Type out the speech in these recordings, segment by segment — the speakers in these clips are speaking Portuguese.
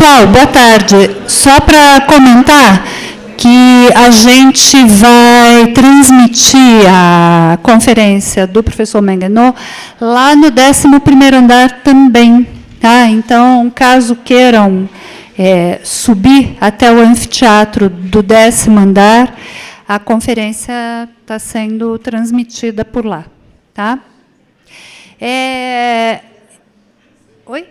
Pessoal, boa tarde. Só para comentar que a gente vai transmitir a conferência do professor Menguenot lá no 11º andar também. Tá? Então, caso queiram subir até o anfiteatro do 10º andar, a conferência está sendo transmitida por lá. Tá? Oi?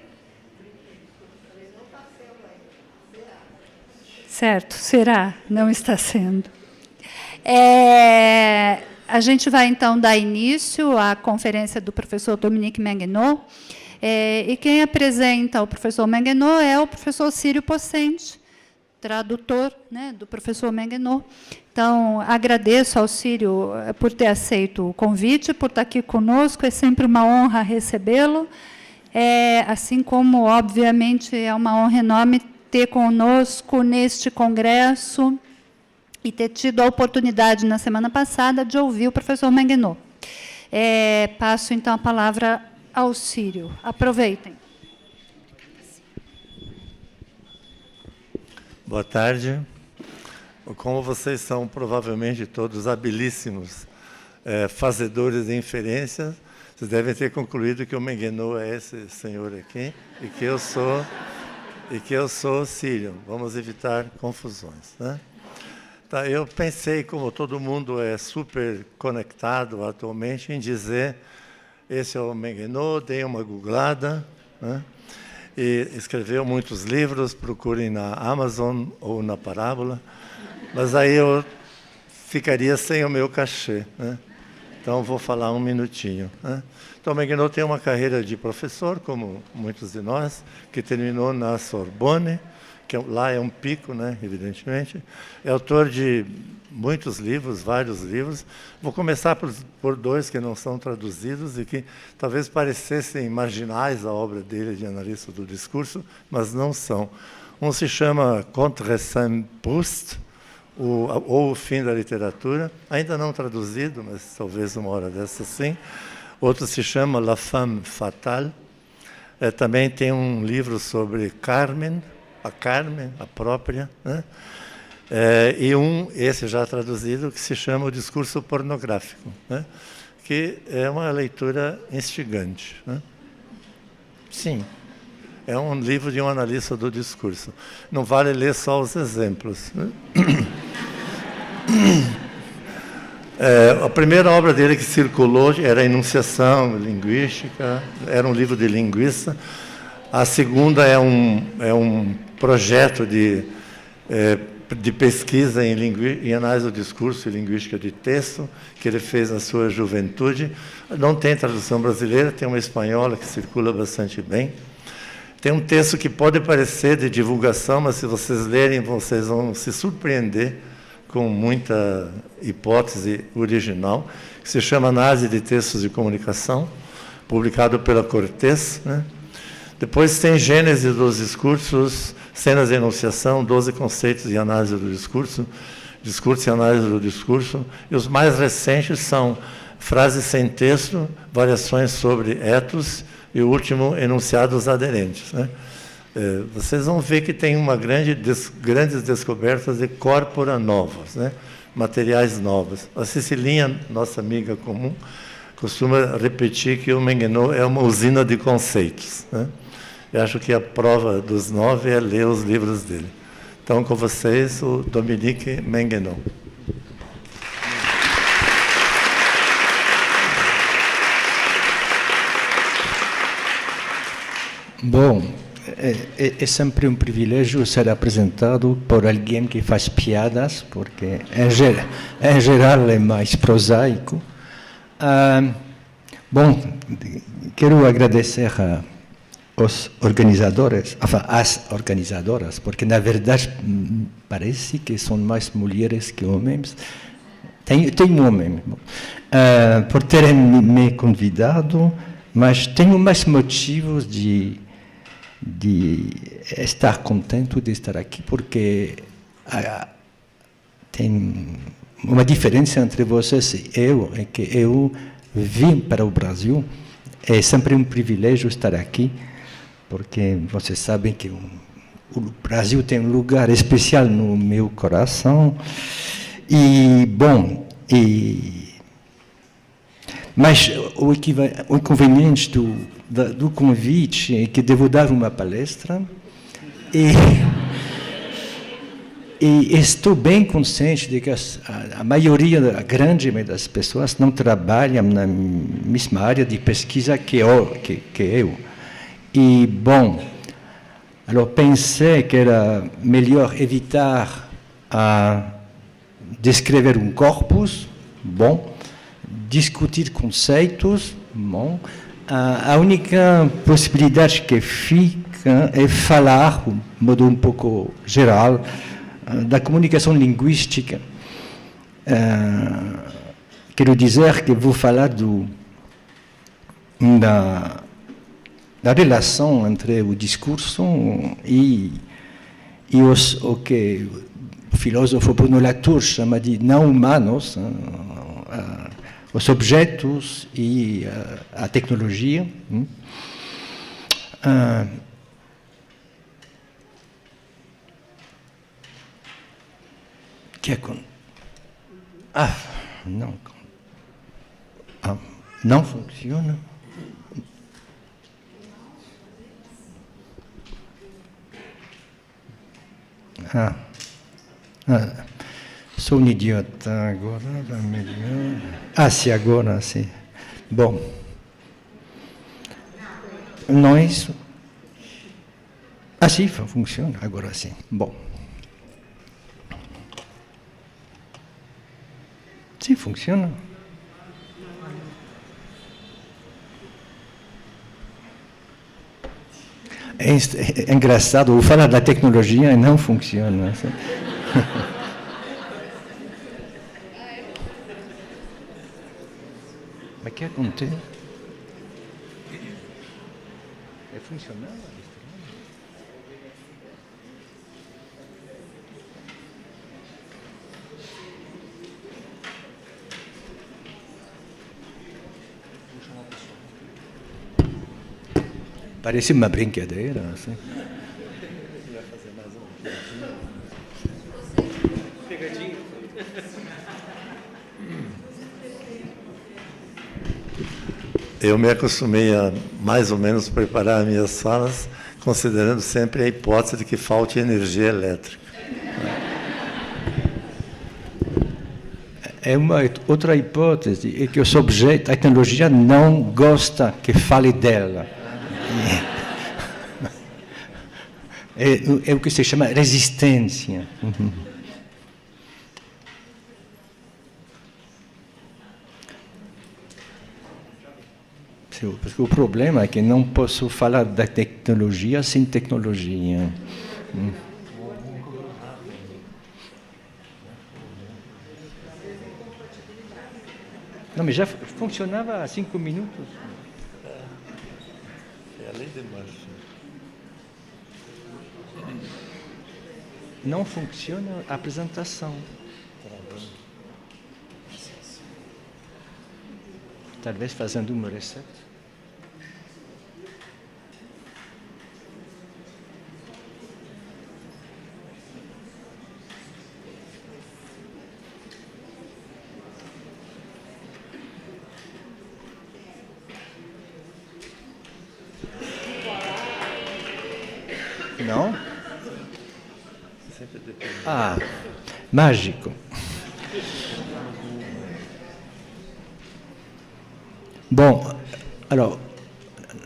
Certo, será? Não está sendo. A gente vai, então, dar início à conferência do professor Dominique Menguenot, e quem apresenta o professor Menguenot é o professor Círio Pocente, tradutor, né, do professor Menguenot. Então, agradeço ao Círio por ter aceito o convite, por estar aqui conosco, é sempre uma honra recebê-lo, assim como, obviamente, é uma honra enorme ter conosco neste congresso e ter tido a oportunidade, na semana passada, de ouvir o professor Menguenot. Passo, então, a palavra ao Círio. Aproveitem. Boa tarde. Como vocês são provavelmente todos habilíssimos fazedores de inferências, vocês devem ter concluído que o Menguenot é esse senhor aqui e que eu sou Círio. Vamos evitar confusões, né? Tá, eu pensei, como todo mundo é super conectado atualmente, em dizer: esse é o Menguenot, dei uma googlada, né? E escreveu muitos livros, procurem na Amazon ou na Parábola, mas aí eu ficaria sem o meu cachê, né? Então, vou falar um minutinho, né? Então, Menguenot tem uma carreira de professor, como muitos de nós, que terminou na Sorbonne, que lá é um pico, né, evidentemente. É autor de muitos livros, vários livros. Vou começar por dois que não são traduzidos e que talvez parecessem marginais à obra dele de analista do discurso, mas não são. Um se chama Contre Saint-Proust, ou O Fim da Literatura, ainda não traduzido, mas talvez uma hora dessa sim. Outro se chama La Femme Fatale. Também tem um livro sobre Carmen, a própria, né? E esse já traduzido, que se chama O Discurso Pornográfico, né? Que é uma leitura instigante, né? Sim, é um livro de um analista do discurso. Não vale ler só os exemplos, né? A primeira obra dele que circulou era a Enunciação Linguística, era um livro de linguista. A segunda é um projeto de pesquisa em análise do discurso e linguística de texto, que ele fez na sua juventude. Não tem tradução brasileira, tem uma espanhola que circula bastante bem. Tem um texto que pode parecer de divulgação, mas se vocês lerem, vocês vão se surpreender com muita hipótese original, que se chama Análise de Textos de Comunicação, publicado pela Cortez, né? Depois tem Gênese dos Discursos, Cenas de Enunciação, 12 conceitos de análise do discurso, Discurso e análise do discurso, e os mais recentes são Frases sem texto, Variações sobre etos, e o último, Enunciados aderentes, né? Vocês vão ver que tem grandes descobertas de corpora novas, né? Materiais novos. A Cecilinha, nossa amiga comum, costuma repetir que o Menguenot é uma usina de conceitos, né? Eu acho que a prova dos 9 é ler os livros dele. Então, com vocês, o Dominique Menguenot. Bom, é sempre um privilégio ser apresentado por alguém que faz piadas, porque, em geral, é mais prosaico. Bom, quero agradecer aos organizadores, às organizadoras, porque, na verdade, parece que são mais mulheres que homens. Tem homem, por terem me convidado, mas tenho mais motivos de estar contente de estar aqui, porque tem uma diferença entre vocês e eu, é que eu vim para o Brasil, é sempre um privilégio estar aqui, porque vocês sabem que o Brasil tem um lugar especial no meu coração. E, bom, mas o inconveniente do convite é que devo dar uma palestra e estou bem consciente de que a maioria, a grande maioria das pessoas não trabalham na mesma área de pesquisa que eu. E, bom, pensei que era melhor evitar descrever um corpus, bom, discutir conceitos, bom. A única possibilidade que fica é falar, de modo um pouco geral, da comunicação linguística. Quero dizer que vou falar da relação entre o discurso e o que o filósofo Bruno Latour chama de não-humanos, os objetos e a tecnologia. Que é com... não funciona. Sou um idiota agora. Sim, agora sim. Bom. Não é isso? Sim, funciona, agora sim. Bom. Sim, funciona. É engraçado, eu falo da tecnologia e não funciona. Mas o que acontece? Funcionava? Parece uma brincadeira, assim. Eu me acostumei a, mais ou menos, preparar minhas falas, considerando sempre a hipótese de que falte energia elétrica. É uma outra hipótese, é que os objetos, a tecnologia não gosta que fale dela. É o que se chama resistência. Porque o problema é que não posso falar da tecnologia sem tecnologia. Não, mas já funcionava há 5 minutos. É a lei de Murphy. Não funciona a apresentação. Talvez fazendo uma reset. Não? Mágico. Bom, alors,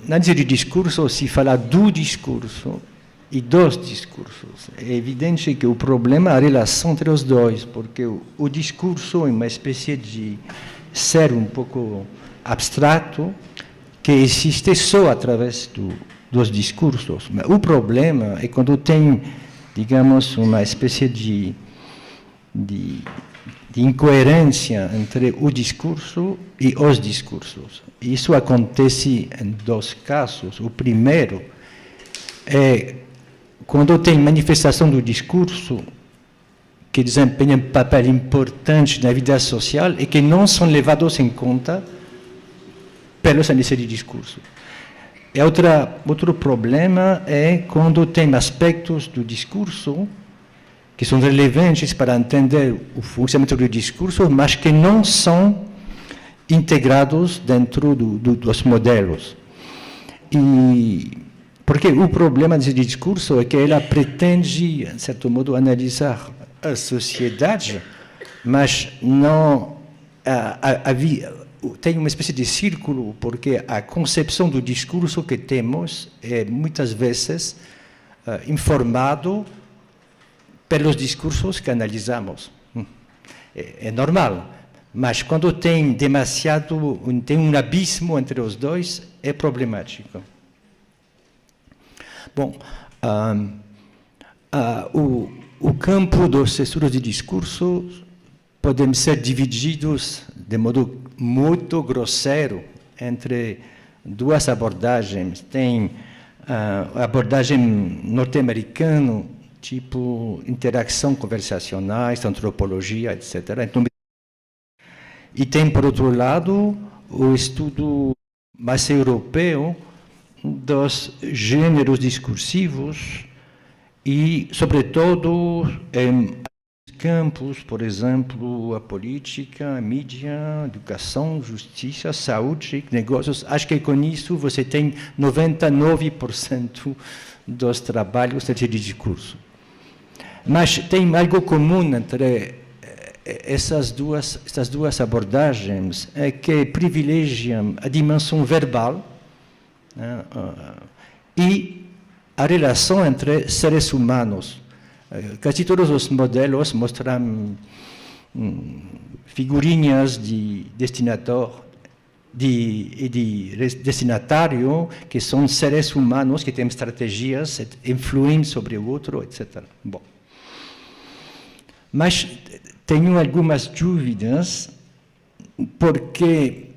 na área de discurso se fala do discurso e dos discursos. É evidente que o problema é a relação entre os dois, porque o discurso é uma espécie de ser um pouco abstrato que existe só através dos discursos. Mas o problema é quando tem, digamos, uma espécie de incoerência entre o discurso e os discursos. Isso acontece em 2 casos. O primeiro é quando tem manifestação do discurso que desempenham um papel importante na vida social e que não são levados em conta pelos analistas de discurso. E outro problema é quando tem aspectos do discurso que são relevantes para entender o funcionamento do discurso, mas que não são integrados dentro dos modelos. E porque o problema desse discurso é que ela pretende, de certo modo, analisar a sociedade, mas não tem uma espécie de círculo, porque a concepção do discurso que temos é muitas vezes informado pelos discursos que analisamos. É normal, mas quando tem tem um abismo entre os dois, é problemático. Bom, o campo dos estudos de discurso podem ser divididos de modo muito grosseiro entre duas abordagens. Tem a abordagem norte-americana, tipo interação conversacionais, antropologia, etc. Então, e tem, por outro lado, o estudo mais europeu dos gêneros discursivos e, sobretudo, em campos, por exemplo, a política, a mídia, a educação, justiça, saúde, negócios. Acho que com isso você tem 99% dos trabalhos de discurso. Mas tem algo comum entre essas duas abordagens, é que privilegiam a dimensão verbal, né, e a relação entre seres humanos. Quase todos os modelos mostram figurinhas de destinatário, que são seres humanos que têm estratégias, influem sobre o outro, etc. Bom. Mas tenho algumas dúvidas, porque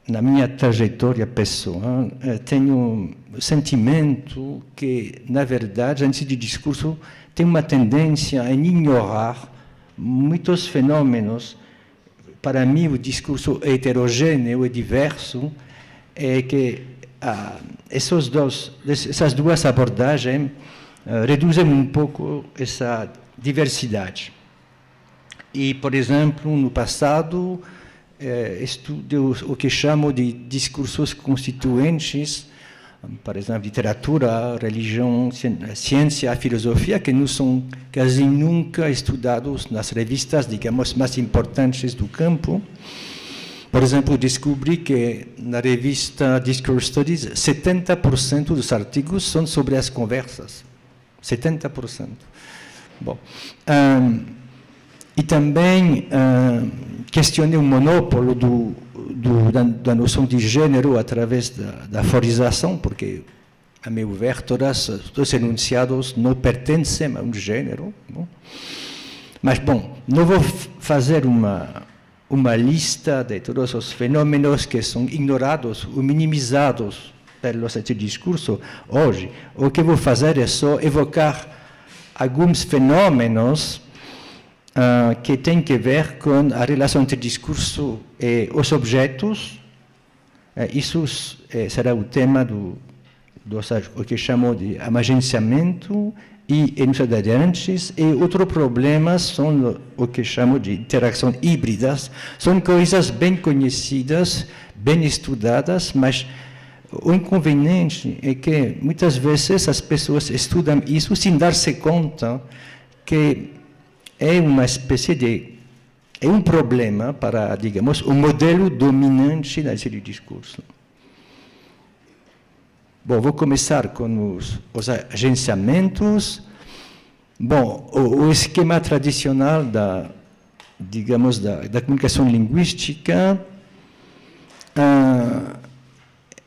na minha trajetória pessoal tenho o sentimento que, na verdade, a de discurso tem uma tendência a ignorar muitos fenômenos. Para mim, o discurso é heterogêneo e diverso, é que essas duas abordagens reduzem um pouco essa diversidade. E, por exemplo, no passado, estudo o que chamo de discursos constituintes, por exemplo, literatura, religião, ciência, filosofia, que não são quase nunca estudados nas revistas, digamos, mais importantes do campo. Por exemplo, descobri que na revista Discourse Studies, 70% dos artigos são sobre as conversas. 70%. Bom, e também questionei o monopólio da noção de gênero através da aforização, porque, a meu ver, todos os enunciados não pertencem a um gênero. Bom. Mas, bom, não vou fazer uma lista de todos os fenômenos que são ignorados ou minimizados pelo discurso hoje. O que vou fazer é só evocar alguns fenômenos que têm que ver com a relação entre discurso e os objetos. Isso será o tema o que chamo de agenciamento e enunciantes, e outro problema são o que chamo de interação híbridas. São coisas bem conhecidas, bem estudadas, mas o inconveniente é que muitas vezes as pessoas estudam isso sem dar-se conta que é uma espécie é um problema para, digamos, o modelo dominante desse discurso. Bom, vou começar com os agenciamentos. Bom, o esquema tradicional da comunicação linguística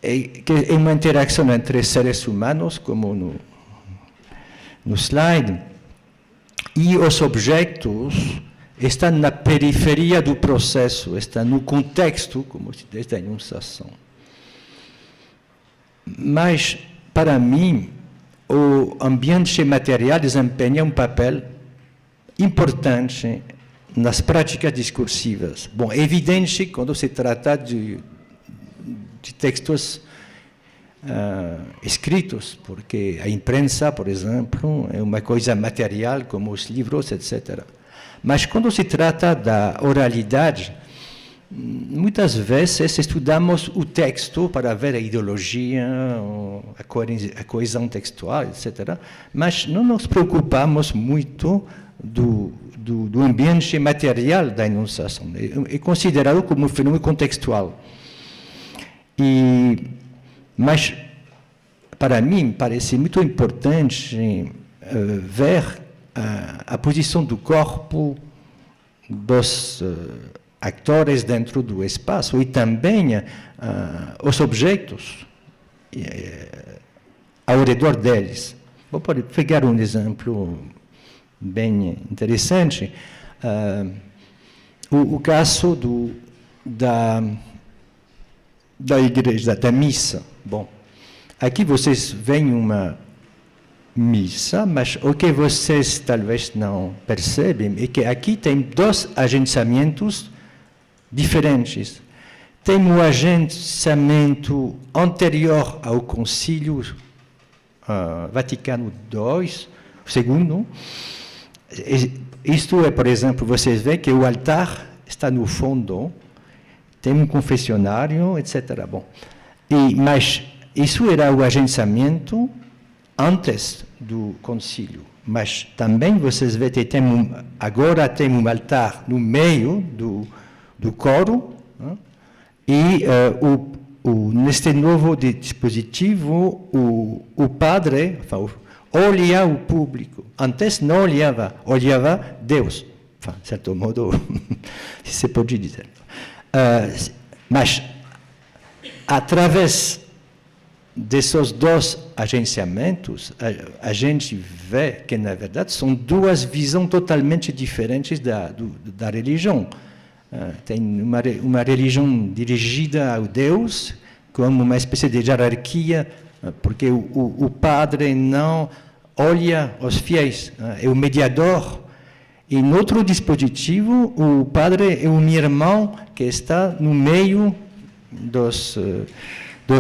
é uma interação entre seres humanos, como no slide, e os objetos estão na periferia do processo, estão no contexto, como se diz, da enunciação. Mas, para mim, o ambiente material desempenha um papel importante nas práticas discursivas. Bom, é evidente quando se trata de textos escritos, porque a imprensa, por exemplo, é uma coisa material, como os livros, etc. Mas quando se trata da oralidade, muitas vezes estudamos o texto para ver a ideologia, a coesão textual, etc. Mas não nos preocupamos muito do ambiente material da enunciação. É considerado como um fenômeno contextual. Mas, para mim, parece muito importante ver a posição do corpo dos atores dentro do espaço e também os objetos ao redor deles. Vou pegar um exemplo bem interessante. O caso da igreja, da missa. Bom, aqui vocês veem uma missa, mas o que vocês talvez não percebem é que aqui tem dois agenciamentos diferentes. Tem o agenciamento anterior ao Concílio Vaticano II, segundo. Isto é, por exemplo, vocês veem que o altar está no fundo, tem um confessionário, etc. Bom, mas isso era o agenciamento antes do concílio. Mas também vocês veem que agora tem um altar no meio do coro, né? E neste novo dispositivo, o padre olha o público. Antes não olhava Deus. De certo modo, se pode dizer. Mas, através desses dois agenciamentos, a gente vê que, na verdade, são duas visões totalmente diferentes da religião. Tem uma religião dirigida ao Deus, como uma espécie de hierarquia, porque o padre não olha os fiéis, é o mediador. E no outro dispositivo, o padre é um irmão que está no meio dos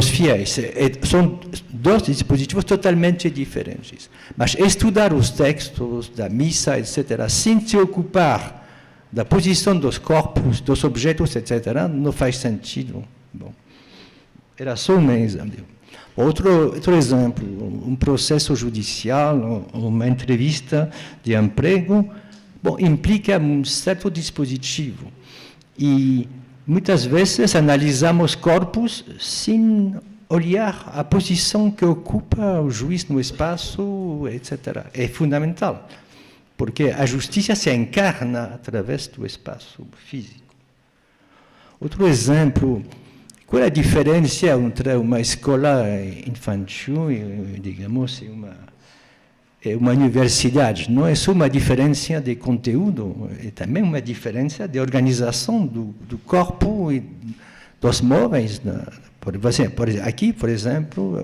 fiéis. São dois dispositivos totalmente diferentes. Mas estudar os textos da missa, etc., sem se ocupar da posição dos corpos, dos objetos, etc., não faz sentido. Bom, era só um exemplo. Outro exemplo, um processo judicial, uma entrevista de emprego, bom, implica um certo dispositivo. E muitas vezes analisamos corpos sem olhar a posição que ocupa o juiz no espaço, etc. É fundamental, porque a justiça se encarna através do espaço físico. Outro exemplo, qual é a diferença entre uma escola infantil e, digamos, uma universidade? Não é só uma diferença de conteúdo, é também uma diferença de organização do corpo e dos móveis. Aqui, por exemplo,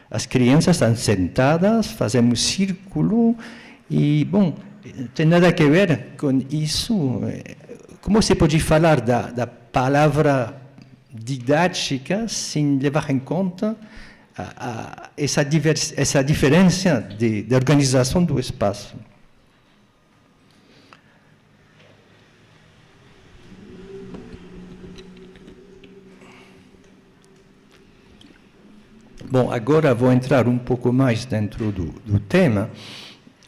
as crianças estão sentadas, fazem um círculo e, bom, tem nada a ver com isso. Como se pode falar da palavra didática sem levar em conta essa diferença de organização do espaço? Bom, agora vou entrar um pouco mais dentro do tema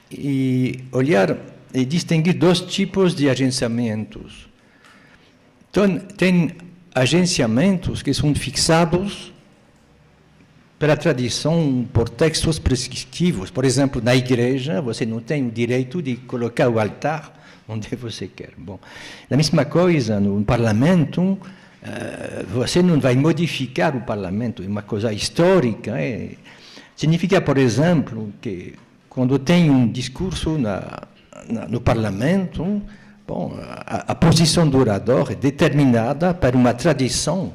e olhar e distinguir dois tipos de agenciamentos. Então, tem agenciamentos que são fixados pela tradição, por textos prescritivos. Por exemplo, na igreja, você não tem o direito de colocar o altar onde você quer. Bom, a mesma coisa no parlamento, você não vai modificar o parlamento, é uma coisa histórica. Significa, por exemplo, que quando tem um discurso no parlamento, bom, a posição do orador é determinada por uma tradição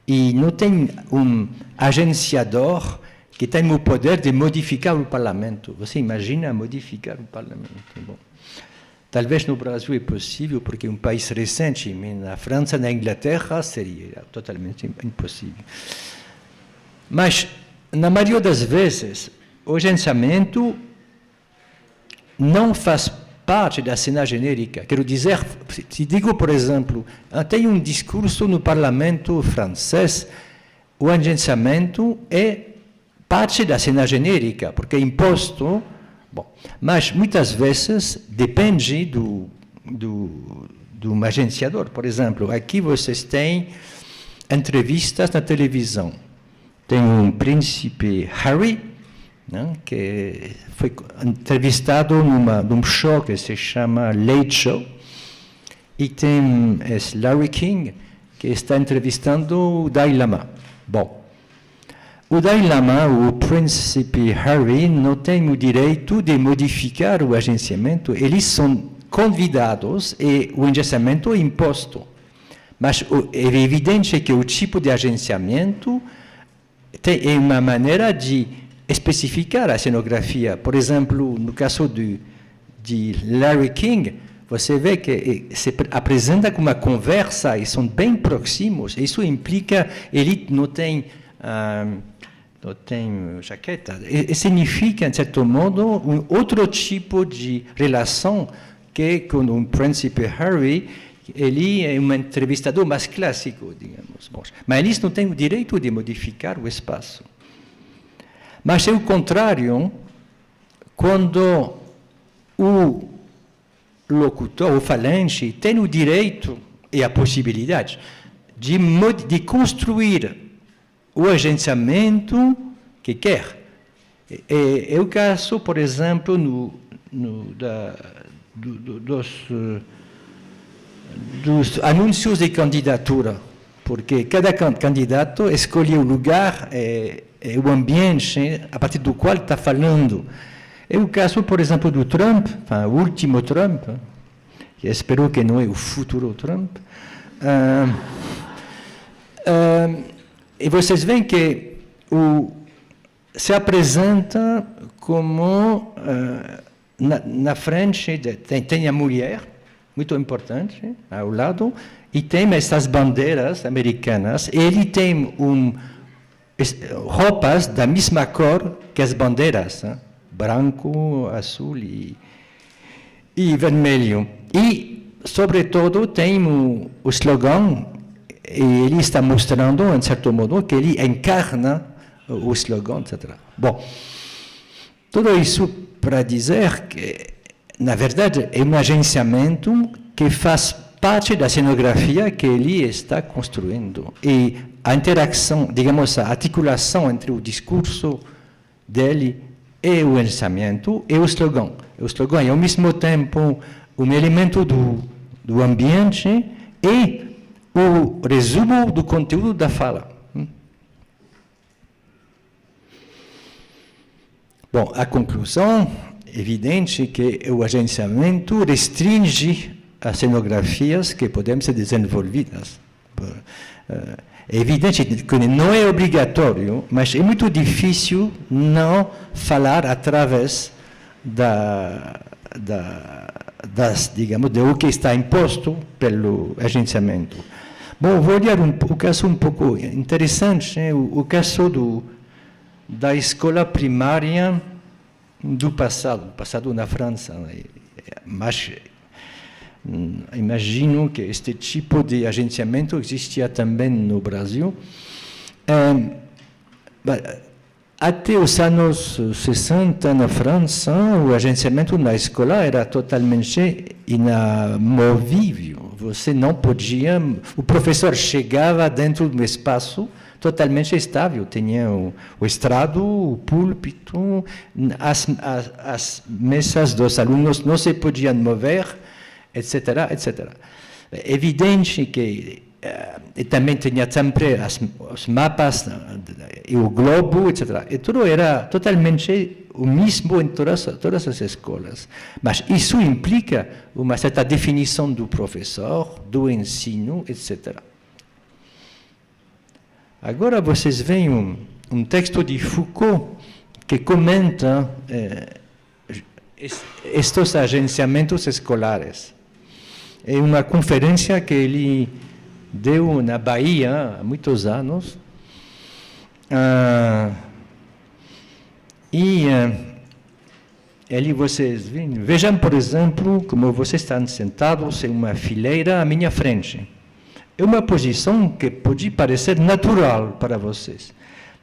e não tem um agenciador que tem o poder de modificar o parlamento. Você imagina modificar o parlamento? Bom, talvez no Brasil é possível, porque é um país recente, mas na França, na Inglaterra, seria totalmente impossível. Mas, na maioria das vezes, o agenciamento não faz parte da cena genérica. Quero dizer, se digo, por exemplo, tem um discurso no parlamento francês, o agenciamento é parte da cena genérica, porque é imposto, bom, mas muitas vezes depende do agenciador. Por exemplo, aqui vocês têm entrevistas na televisão. Tem um príncipe Harry, né, que foi entrevistado num show que se chama Late Show, e tem esse Larry King, que está entrevistando o Dalai Lama. Bom, o Dalai Lama, o príncipe Harry, não tem o direito de modificar o agenciamento, eles são convidados e o agenciamento é imposto. Mas é evidente que o tipo de agenciamento é uma maneira de especificar a cenografia. Por exemplo, no caso de Larry King, você vê que se apresenta como uma conversa e são bem próximos. Isso implica ele não tem jaqueta. E significa, de certo modo, um outro tipo de relação que com um príncipe Harry, ele é um entrevistador mais clássico, digamos. Bom, mas eles não têm o direito de modificar o espaço. Mas é o contrário, quando o locutor, o falante, tem o direito e a possibilidade de construir o agenciamento que quer. É o caso, por exemplo, dos anúncios de candidatura, porque cada candidato escolhe o lugar e o ambiente a partir do qual está falando. É o caso, por exemplo, do Trump, o último Trump, que espero que não é o futuro Trump. E vocês veem que se apresenta como na frente, tem a mulher, muito importante, ao lado, e tem essas bandeiras americanas. Ele tem roupas da mesma cor que as bandeiras, branco, azul e vermelho. E, sobretudo, tem o slogan, e ele está mostrando, em certo modo, que ele encarna o slogan, etc. Bom, tudo isso para dizer que, na verdade, é um agenciamento que faz parte da cenografia que ele está construindo. E a interação, digamos, a articulação entre o discurso dele e o agenciamento e o slogan. O slogan é, ao mesmo tempo, um elemento do ambiente e o resumo do conteúdo da fala. Bom, a conclusão é evidente que o agenciamento restringe as cenografias que podem ser desenvolvidas. É evidente que não é obrigatório, mas é muito difícil não falar através digamos, do que está imposto pelo agenciamento. Bom, vou olhar um caso um pouco interessante, o caso da escola primária do passado na França. Mas imagino que este tipo de agenciamento existia também no Brasil. Até os anos 60, na França, o agenciamento na escola era totalmente inamovível. Você não podia... O professor chegava dentro de um espaço totalmente estável. Tinha o estrado, o púlpito, as mesas dos alunos não se podiam mover, etc., etc. É evidente que também tinha sempre os mapas e o globo, etc. E tudo era totalmente o mesmo em todas as escolas. Mas isso implica uma certa definição do professor, do ensino, etc. Agora vocês veem um texto de Foucault que comenta estes agenciamentos escolares. É uma conferência que ele deu na Bahia há muitos anos, Ali vocês vejam, por exemplo, como vocês estão sentados em uma fileira à minha frente. É uma posição que pode parecer natural para vocês,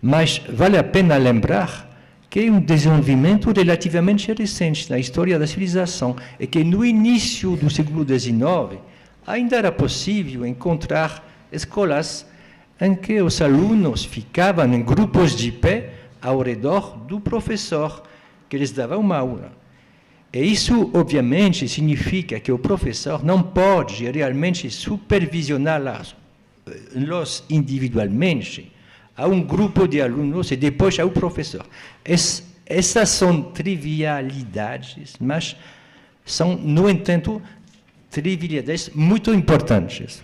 mas vale a pena lembrar que é um desenvolvimento relativamente recente na história da civilização e que no início do século XIX ainda era possível encontrar escolas em que os alunos ficavam em grupos de pé ao redor do professor que lhes dava uma aula. E isso, obviamente, significa que o professor não pode realmente supervisioná-los individualmente a um grupo de alunos e depois ao professor. Essas são trivialidades, mas são, no entanto, trivialidades muito importantes.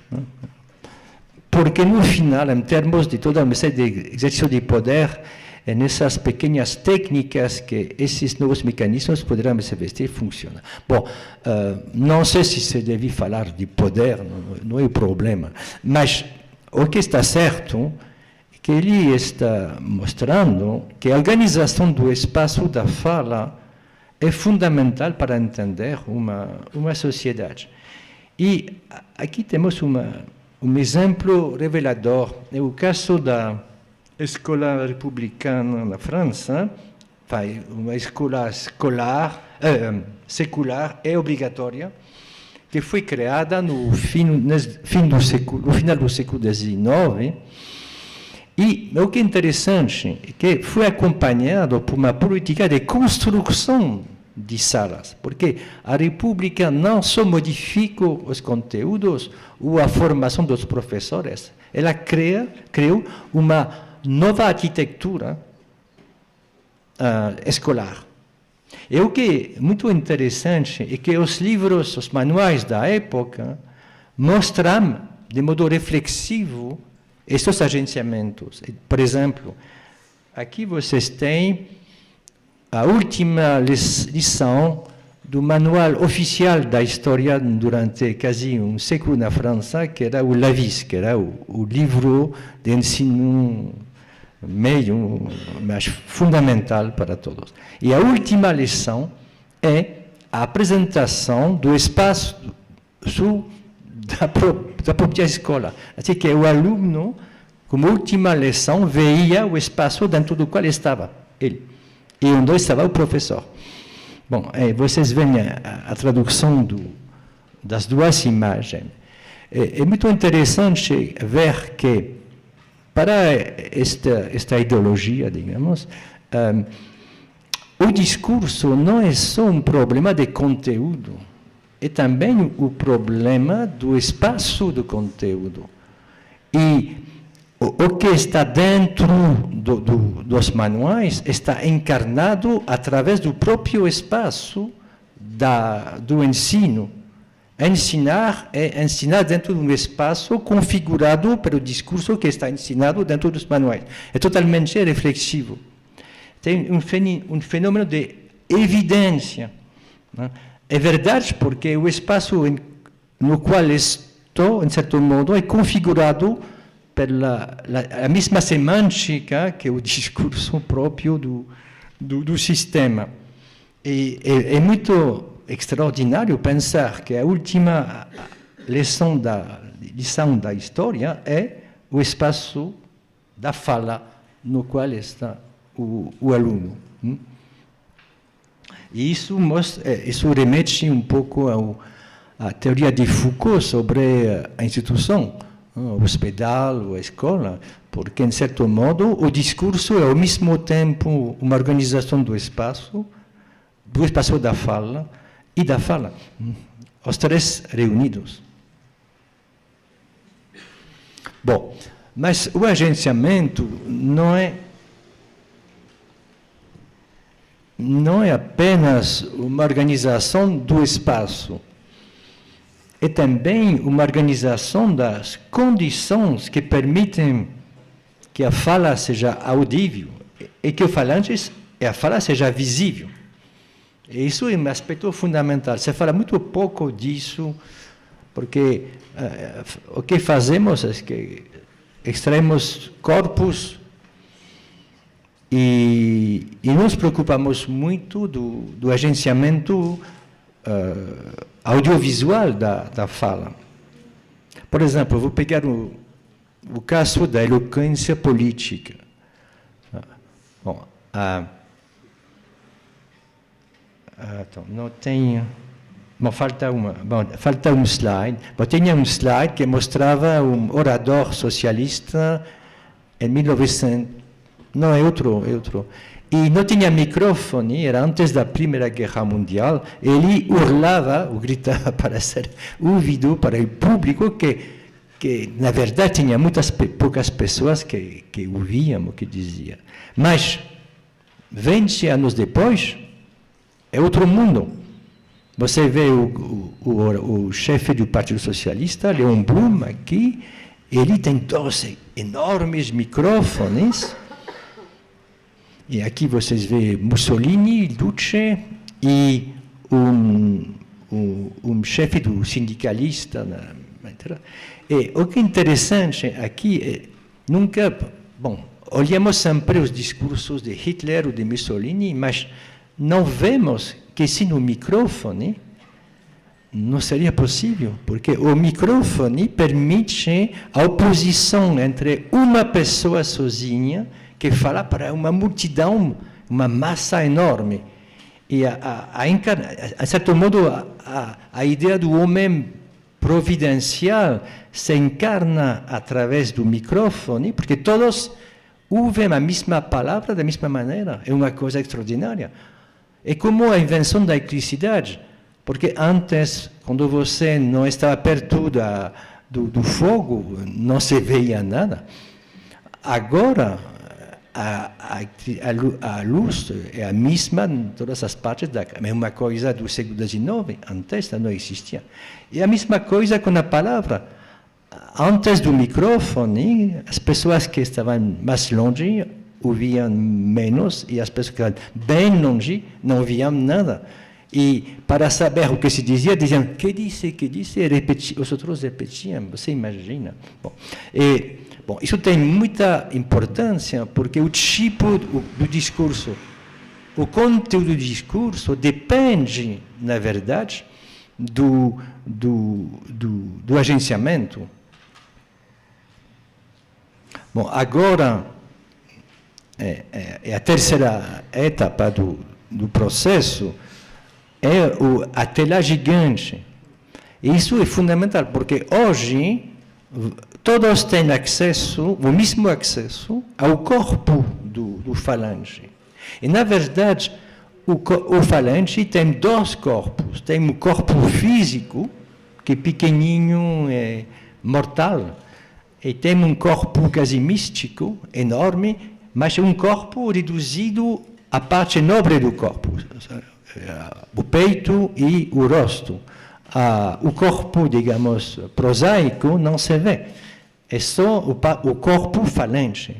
Porque, no final, em termos de toda uma série de exercícios de poder, é nessas pequenas técnicas que esses novos mecanismos poderão se vestir e funcionar. Bom, não sei se se deve falar de poder, não é o problema, mas o que está certo é que ele está mostrando que a organização do espaço da fala é fundamental para entender uma sociedade. E aqui temos um exemplo revelador, é o caso da escola republicana na França, uma escola secular e obrigatória, que foi criada no final do século XIX, e o que é interessante é que foi acompanhado por uma política de construção de salas, porque a República não só modificou os conteúdos ou a formação dos professores, ela criou uma nova arquitetura escolar. E o que é muito interessante é que os livros, os manuais da época, mostram de modo reflexivo esses agenciamentos. Por exemplo, aqui vocês têm a última lição do manual oficial da história durante quase um século na França, que era o Lavis, que era o livro de ensino meio, mas fundamental para todos. E a última lição é a apresentação do espaço da própria escola. Assim que o aluno, como última lição, veia o espaço dentro do qual estava ele, e onde estava o professor. Bom, vocês veem a tradução das duas imagens. É muito interessante ver que, para esta ideologia, digamos, o discurso não é só um problema de conteúdo, é também o problema do espaço do conteúdo. E o que está dentro dos manuais está encarnado através do próprio espaço do ensino. Ensinar é ensinar dentro de um espaço configurado pelo discurso que está ensinado dentro dos manuais. É totalmente reflexivo. Tem um fenômeno de evidência. Né? É verdade porque o espaço no qual estou, em certo modo, é configurado pela a mesma semântica que o discurso próprio do sistema. E é muito extraordinário pensar que a última lição da história é o espaço da fala no qual está o aluno. E isso remete um pouco à teoria de Foucault sobre a instituição, o hospital, a escola, porque, em certo modo, o discurso é ao mesmo tempo uma organização do espaço da fala e da fala, os três reunidos. Bom, mas o agenciamento não é apenas uma organização do espaço, é também uma organização das condições que permitem que a fala seja audível e que o falante e a fala seja visível. E isso é um aspecto fundamental. Se fala muito pouco disso, porque o que fazemos é que extraímos corpos E nos preocupamos muito do agenciamento audiovisual da fala. Por exemplo, vou pegar o caso da eloquência política. Bom, então, não tenho... Bom, falta um slide. Bom, tinha um slide que mostrava um orador socialista em 1900... Não, é outro. E não tinha microfone, era antes da Primeira Guerra Mundial. Ele urlava, ou gritava para ser ouvido para o público, que na verdade tinha poucas pessoas que ouviam o que dizia. Mas, 20 anos depois, é outro mundo. Você vê o chefe do Partido Socialista, Leon Blum, aqui, ele tem 12 enormes microfones. E aqui vocês veem Mussolini, Duce e um chefe do sindicalista. E o que é interessante aqui olhamos sempre os discursos de Hitler ou de Mussolini, mas não vemos que sem o microfone não seria possível, porque o microfone permite a oposição entre uma pessoa sozinha que fala para uma multidão, uma massa enorme. E, a certo modo, a ideia do homem providencial se encarna através do microfone, porque todos ouvem a mesma palavra da mesma maneira. É uma coisa extraordinária. É como a invenção da eletricidade, porque antes, quando você não estava perto do fogo, não se veia nada. Agora, a luz é a mesma em todas as partes da casa. É uma coisa do século XIX, antes não existia. E a mesma coisa com a palavra. Antes do microfone, as pessoas que estavam mais longe ouviam menos e as pessoas que estavam bem longe não ouviam nada. E para saber o que se dizia, diziam, que disse, e os outros repetiam, você imagina. Bom, isso tem muita importância, porque o tipo do discurso, o conteúdo do discurso depende, na verdade, do agenciamento. Bom, agora, a terceira etapa do processo é a tela gigante. E isso é fundamental, porque hoje todos têm acesso, o mesmo acesso, ao corpo do falante. E, na verdade, o falante tem dois corpos. Tem o corpo físico, que é pequenininho e mortal, e tem um corpo quase místico, enorme, mas um corpo reduzido à parte nobre do corpo, o peito e o rosto. O corpo, digamos, prosaico não se vê. É só o corpo falante.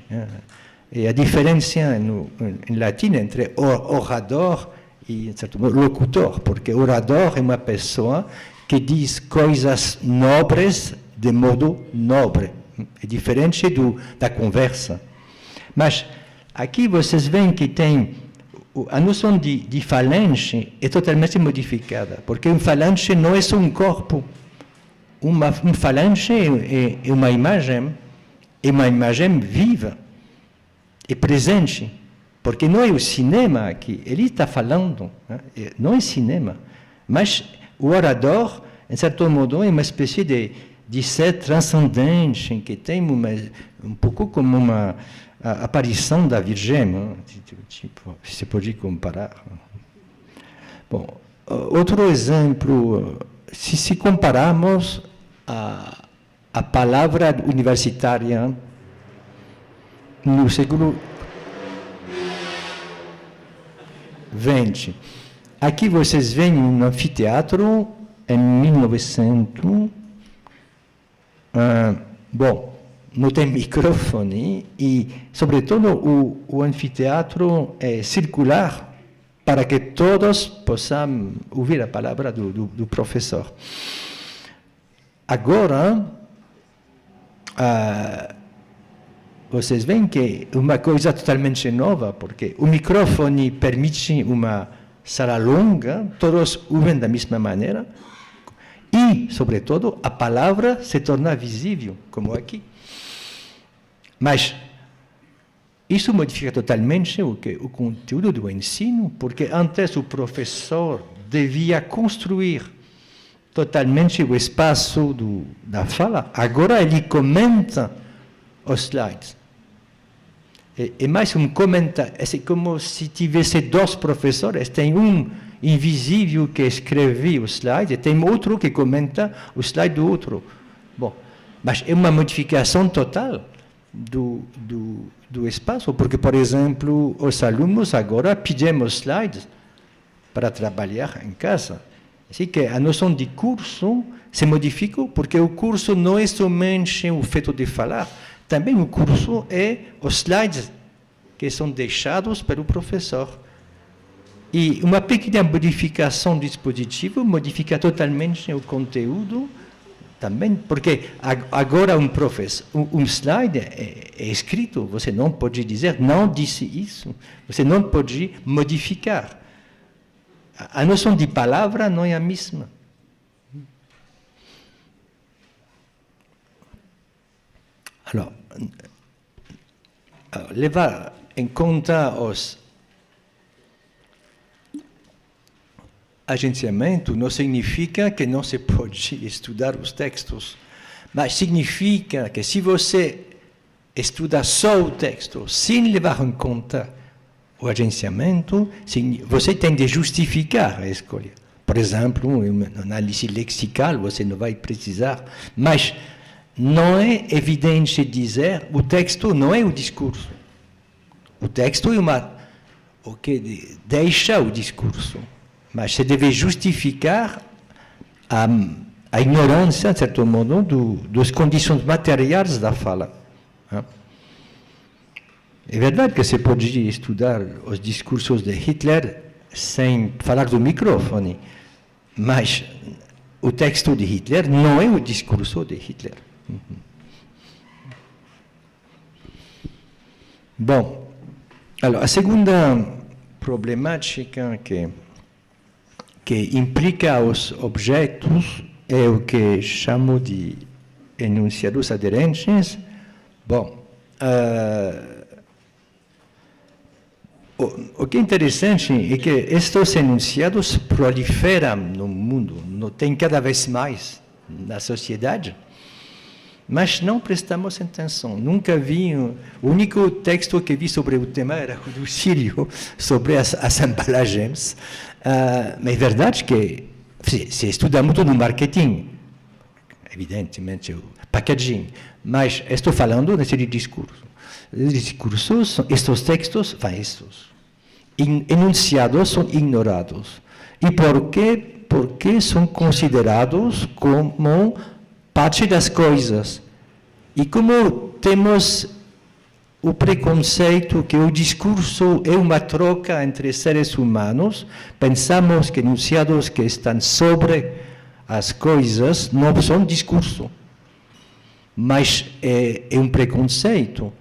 E a diferença em latim entre orador e locutor, porque orador é uma pessoa que diz coisas nobres de modo nobre. É diferente da conversa. Mas aqui vocês veem que tem a noção de falange é totalmente modificada, porque um falange não é só um corpo. Um falange é uma imagem viva, é presente, porque não é o cinema aqui, ele está falando, não é cinema, mas o orador, em certo modo, é uma espécie de ser transcendente, que tem um pouco como uma aparição da Virgem, tipo, se pode comparar. Bom, outro exemplo, se compararmos a palavra universitária no século XX. Aqui vocês veem um anfiteatro em 1900. Bom, não tem microfone e, sobretudo, o anfiteatro é circular para que todos possam ouvir a palavra do professor. Agora, vocês veem que é uma coisa totalmente nova, porque o microfone permite uma sala longa, todos ouvem da mesma maneira, e, sobretudo, a palavra se torna visível, como aqui. Mas isso modifica totalmente o conteúdo do ensino, porque antes o professor devia construir totalmente o espaço da fala. Agora ele comenta os slides. É mais um comentário. É como se tivesse dois professores. Tem um invisível que escreve os slides e tem outro que comenta o slide do outro. Bom, mas é uma modificação total do espaço, porque, por exemplo, os alunos agora pedimos slides para trabalhar em casa. Assim que a noção de curso se modifica, porque o curso não é somente o feito de falar, também o curso é os slides que são deixados pelo professor. E uma pequena modificação do dispositivo modifica totalmente o conteúdo também, porque agora um slide é escrito, você não pode dizer, não disse isso, você não pode modificar. A noção de palavra não é a mesma. Alors, levar em conta os agenciamento não significa que não se pode estudar os textos, mas significa que se você estuda só o texto, sem levar em conta o agenciamento, você tem de justificar a escolha. Por exemplo, uma análise lexical, você não vai precisar, mas não é evidente dizer o texto não é o discurso. O texto é o que deixa o discurso. Mas se deve justificar a ignorância, de certo modo, das condições materiais da fala. É verdade que se pode estudar os discursos de Hitler sem falar do microfone, mas o texto de Hitler não é o discurso de Hitler. Bom, a segunda problemática que implica os objetos é o que chamo de enunciados aderentes. Bom, o que é interessante é que estes enunciados proliferam no mundo, tem cada vez mais na sociedade, mas não prestamos atenção. Nunca vi, o único texto que vi sobre o tema era o do Sírio, sobre as embalagens. Mas é verdade que se estuda muito no marketing, evidentemente o packaging, mas estou falando desse discurso. Os discursos, estes textos, estes enunciados são ignorados. E por quê? Porque são considerados como parte das coisas. E como temos o preconceito que o discurso é uma troca entre seres humanos, pensamos que enunciados que estão sobre as coisas não são discurso. Mas é um preconceito.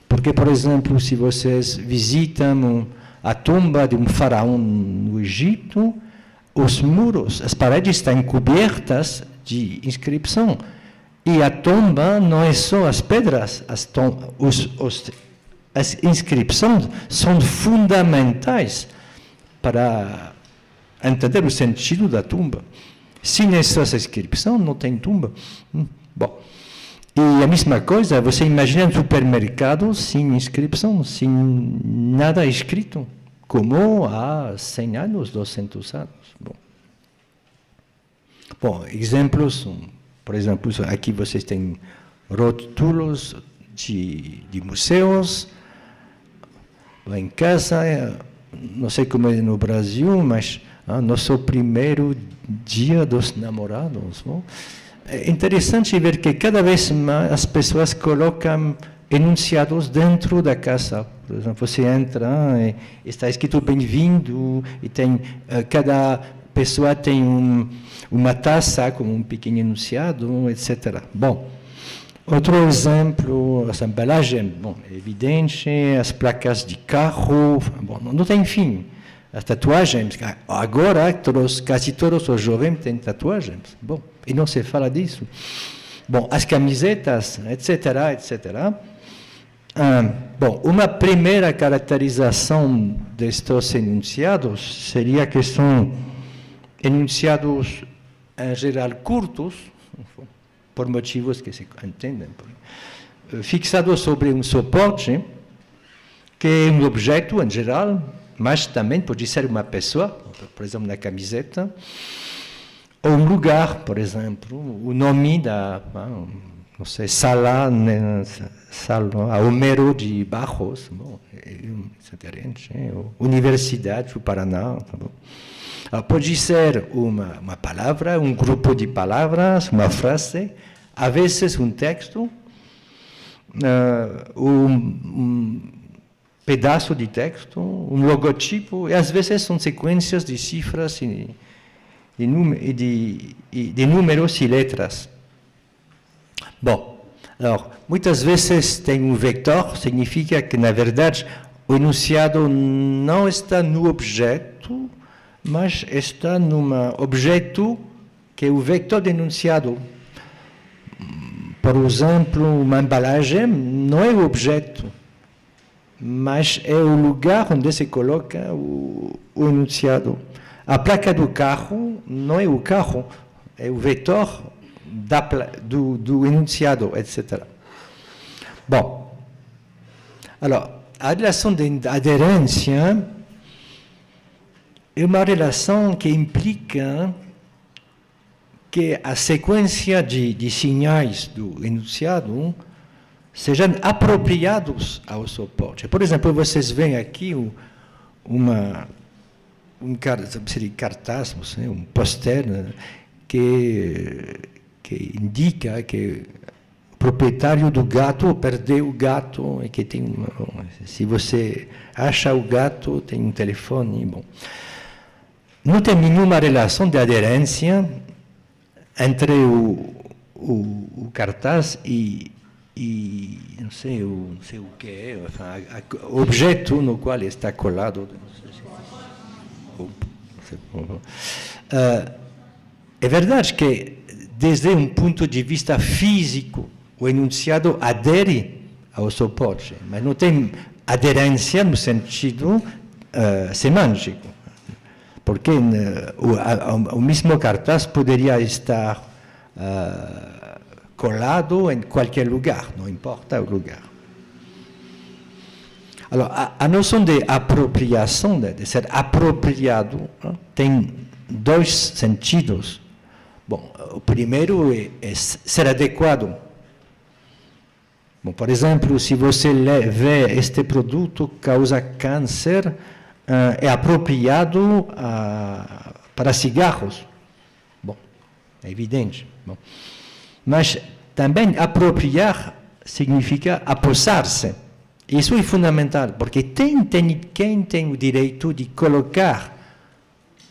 Porque, por exemplo, se vocês visitam a tumba de um faraó no Egito, os muros, as paredes estão cobertas de inscrição. E a tumba não é só as pedras, as inscrições são fundamentais para entender o sentido da tumba. Sem essas inscrições, não tem tumba. Bom. E a mesma coisa, você imagina um supermercado sem inscrição, sem nada escrito, como há 100 anos, 200 anos. Bom, exemplos, por exemplo, aqui vocês têm rótulos de museus, lá em casa, não sei como é no Brasil, mas nosso primeiro dia dos namorados, não? É interessante ver que cada vez mais as pessoas colocam enunciados dentro da casa. Por exemplo, você entra e está escrito bem-vindo, e tem, cada pessoa tem uma taça com um pequeno enunciado, etc. Bom, Outro exemplo, as embalagens, bom, é evidente, as placas de carro, bom, não tem fim. As tatuagens, agora quase todos os jovens têm tatuagens, bom, e não se fala disso. Bom, as camisetas, etc., etc. Bom, uma primeira caracterização destes enunciados seria que são enunciados, em geral, curtos, por motivos que se entendem, fixados sobre um suporte, que é um objeto, em geral, mas também pode ser uma pessoa, por exemplo, na camiseta, ou um lugar, por exemplo, o nome da, não sei, sala a Homero de Barros, bom, Universidade do Paraná. Tá bom. Pode ser uma palavra, um grupo de palavras, uma frase, às vezes um texto, um pedaço de texto, um logotipo, e às vezes são sequências de cifras e de números e letras. Bom, muitas vezes tem um vetor, significa que, na verdade, o enunciado não está no objeto, mas está num objeto que é o vetor do enunciado. Por exemplo, uma embalagem não é o objeto, mas é o lugar onde se coloca o enunciado. A placa do carro não é o carro, é o vetor do enunciado, etc. Bom, a relação de aderência é uma relação que implica que a sequência de sinais do enunciado sejam apropriados ao suporte. Por exemplo, vocês veem aqui um cartaz, um pôster, que indica que o proprietário do gato perdeu o gato e que tem se você acha o gato, tem um telefone. Bom, não tem nenhuma relação de aderência entre o cartaz e não sei o que é, o objeto no qual está colado. É verdade que, desde um ponto de vista físico, o enunciado adere ao suporte, mas não tem aderência no sentido semântico, porque o mesmo cartaz poderia estar colado em qualquer lugar, não importa o lugar. A noção de apropriação, de ser apropriado, tem dois sentidos. Bom, o primeiro é ser adequado. Bom, por exemplo, se você vê este produto causa câncer, é apropriado para cigarros. Bom, é evidente. Bom. Mas também apropriar significa apossar-se. Isso é fundamental, porque quem tem o direito de colocar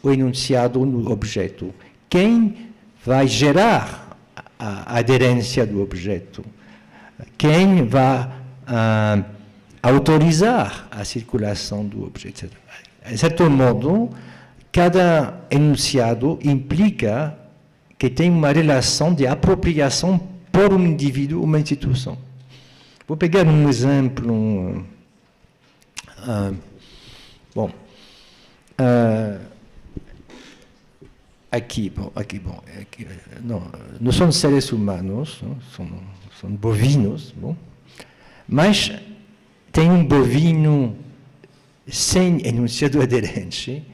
o enunciado no objeto? Quem vai gerar a aderência do objeto? Quem vai autorizar a circulação do objeto? De certo modo, cada enunciado implica que tem uma relação de apropriação por um indivíduo, uma instituição. Vou pegar um exemplo. Aqui, não são seres humanos, são bovinos, mas tem um bovino sem enunciado aderente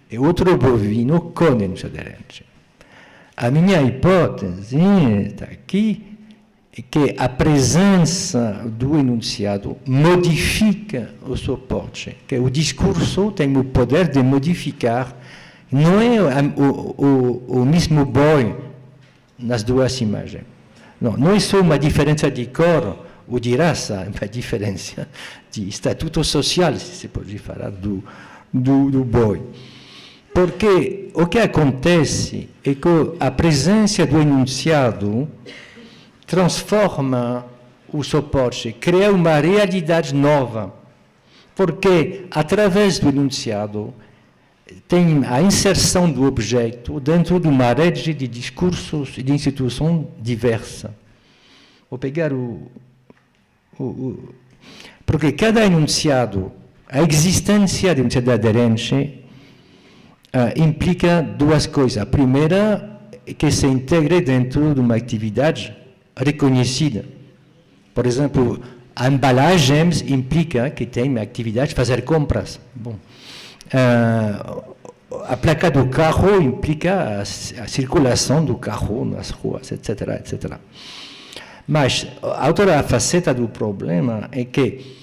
e outro bovino com enunciado aderente. A minha hipótese está aqui, é que a presença do enunciado modifica o suporte, que o discurso tem o poder de modificar, não é o mesmo boi nas duas imagens. Não é só uma diferença de cor ou de raça, é uma diferença de estatuto social, se se pode falar do boi. Porque o que acontece é que a presença do enunciado transforma o suporte, cria uma realidade nova, porque, através do enunciado, tem a inserção do objeto dentro de uma rede de discursos e de instituição diversa. Vou pegar porque cada enunciado, a existência de enunciado aderente, implica duas coisas. A primeira é que se integre dentro de uma atividade reconhecida. Por exemplo, a embalagem implica que tem uma atividade de fazer compras. Bom. A placa do carro implica a circulação do carro nas ruas, etc., etc. Mas a outra faceta do problema é que,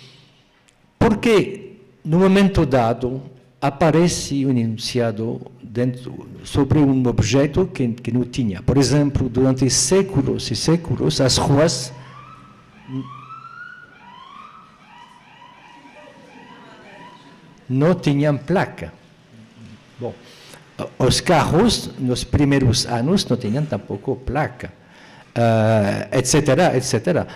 porque no momento dado aparece um enunciado sobre um objeto que não tinha. Por exemplo, durante séculos e séculos, as ruas não tinham placa. Bom, os carros, nos primeiros anos, não tinham tampouco placa, etc., etc.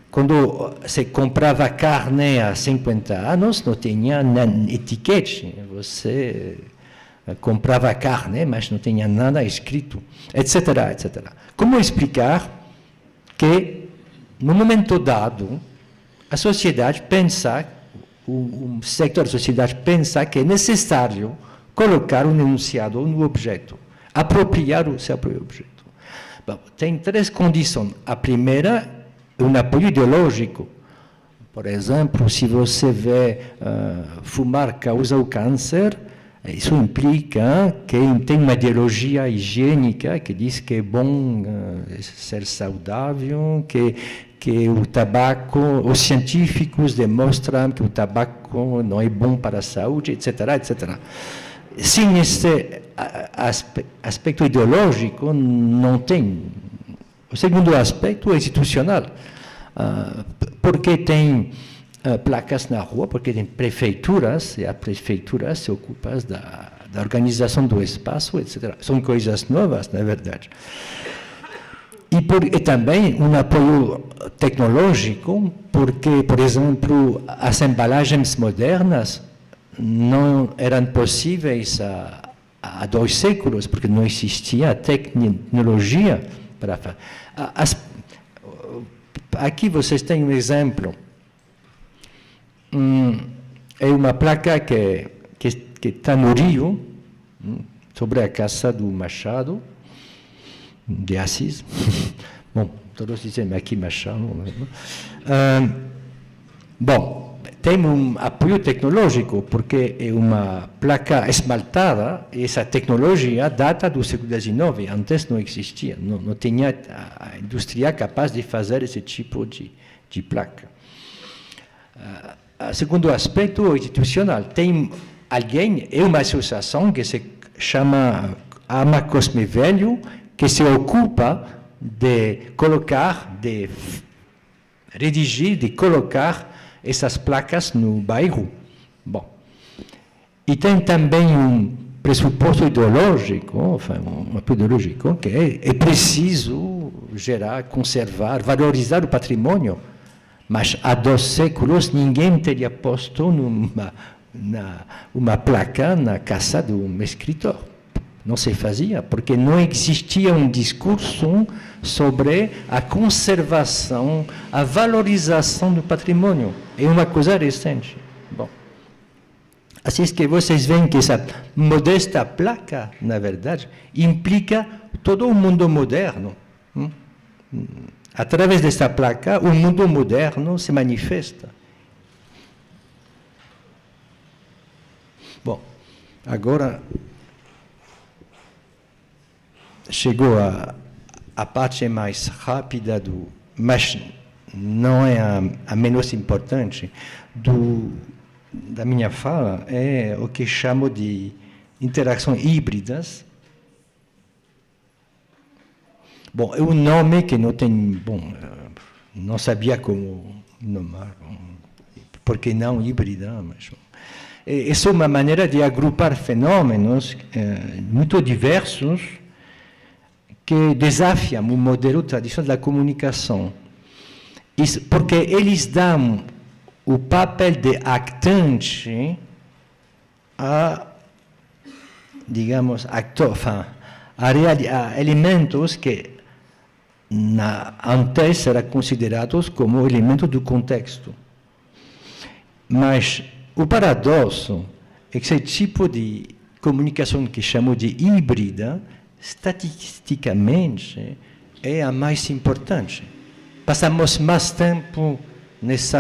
Quando se comprava carne há 50 anos, não tinha etiquete. Você comprava carne, mas não tinha nada escrito, etc., etc. Como explicar que, no momento dado, a sociedade pensa, um setor da sociedade pensa que é necessário colocar um enunciado no objeto, apropriar o seu próprio objeto. Bom, tem três condições. A primeira é um apoio ideológico. Por exemplo, se você vê fumar causa o câncer, isso implica que tem uma ideologia higiênica que diz que é bom ser saudável, que o tabaco, os científicos demonstram que o tabaco não é bom para a saúde, etc., etc. Sem esse aspecto ideológico, não tem. O segundo aspecto é institucional, porque tem placas na rua, porque tem prefeituras, e as prefeituras se ocupam da organização do espaço, etc. São coisas novas, na verdade. E também um apoio tecnológico, porque, por exemplo, as embalagens modernas não eram possíveis há 2 séculos, porque não existia a tecnologia para fazer. Aqui vocês têm um exemplo. É uma placa que está no Rio, sobre a casa do Machado de Assis. Bom, todos dizem aqui Machado. Bom, tem um apoio tecnológico, porque é uma placa esmaltada, e essa tecnologia data do século XIX, antes não existia, não tinha a indústria capaz de fazer esse tipo de placa. Segundo aspecto institucional, tem alguém, é uma associação que se chama Ama Cosme Velho, que se ocupa de colocar, de redigir, de colocar essas placas no bairro. Bom, e tem também um pressuposto ideológico, que é preciso gerar, conservar, valorizar o patrimônio, mas há 2 séculos ninguém teria posto uma placa na casa de um escritor. Não se fazia, porque não existia um discurso sobre a conservação, a valorização do patrimônio. É uma coisa recente. Bom, assim que vocês veem que essa modesta placa, na verdade, implica todo o mundo moderno. Através dessa placa, o mundo moderno se manifesta. Bom, agora chegou a parte mais rápida, mas não é a menos importante, da minha fala, é o que chamo de interações híbridas. Bom, é um nome que não tem, não sabia como nomar, porque não híbrida, mas é uma maneira de agrupar fenômenos muito diversos, que desafiam o modelo tradicional da comunicação. Isso, porque eles dão o papel de actante a, digamos, a elementos que antes eram considerados como elementos do contexto. Mas o paradoxo é que esse tipo de comunicação que chamo de híbrida, estatisticamente, é a mais importante. Passamos mais tempo nesse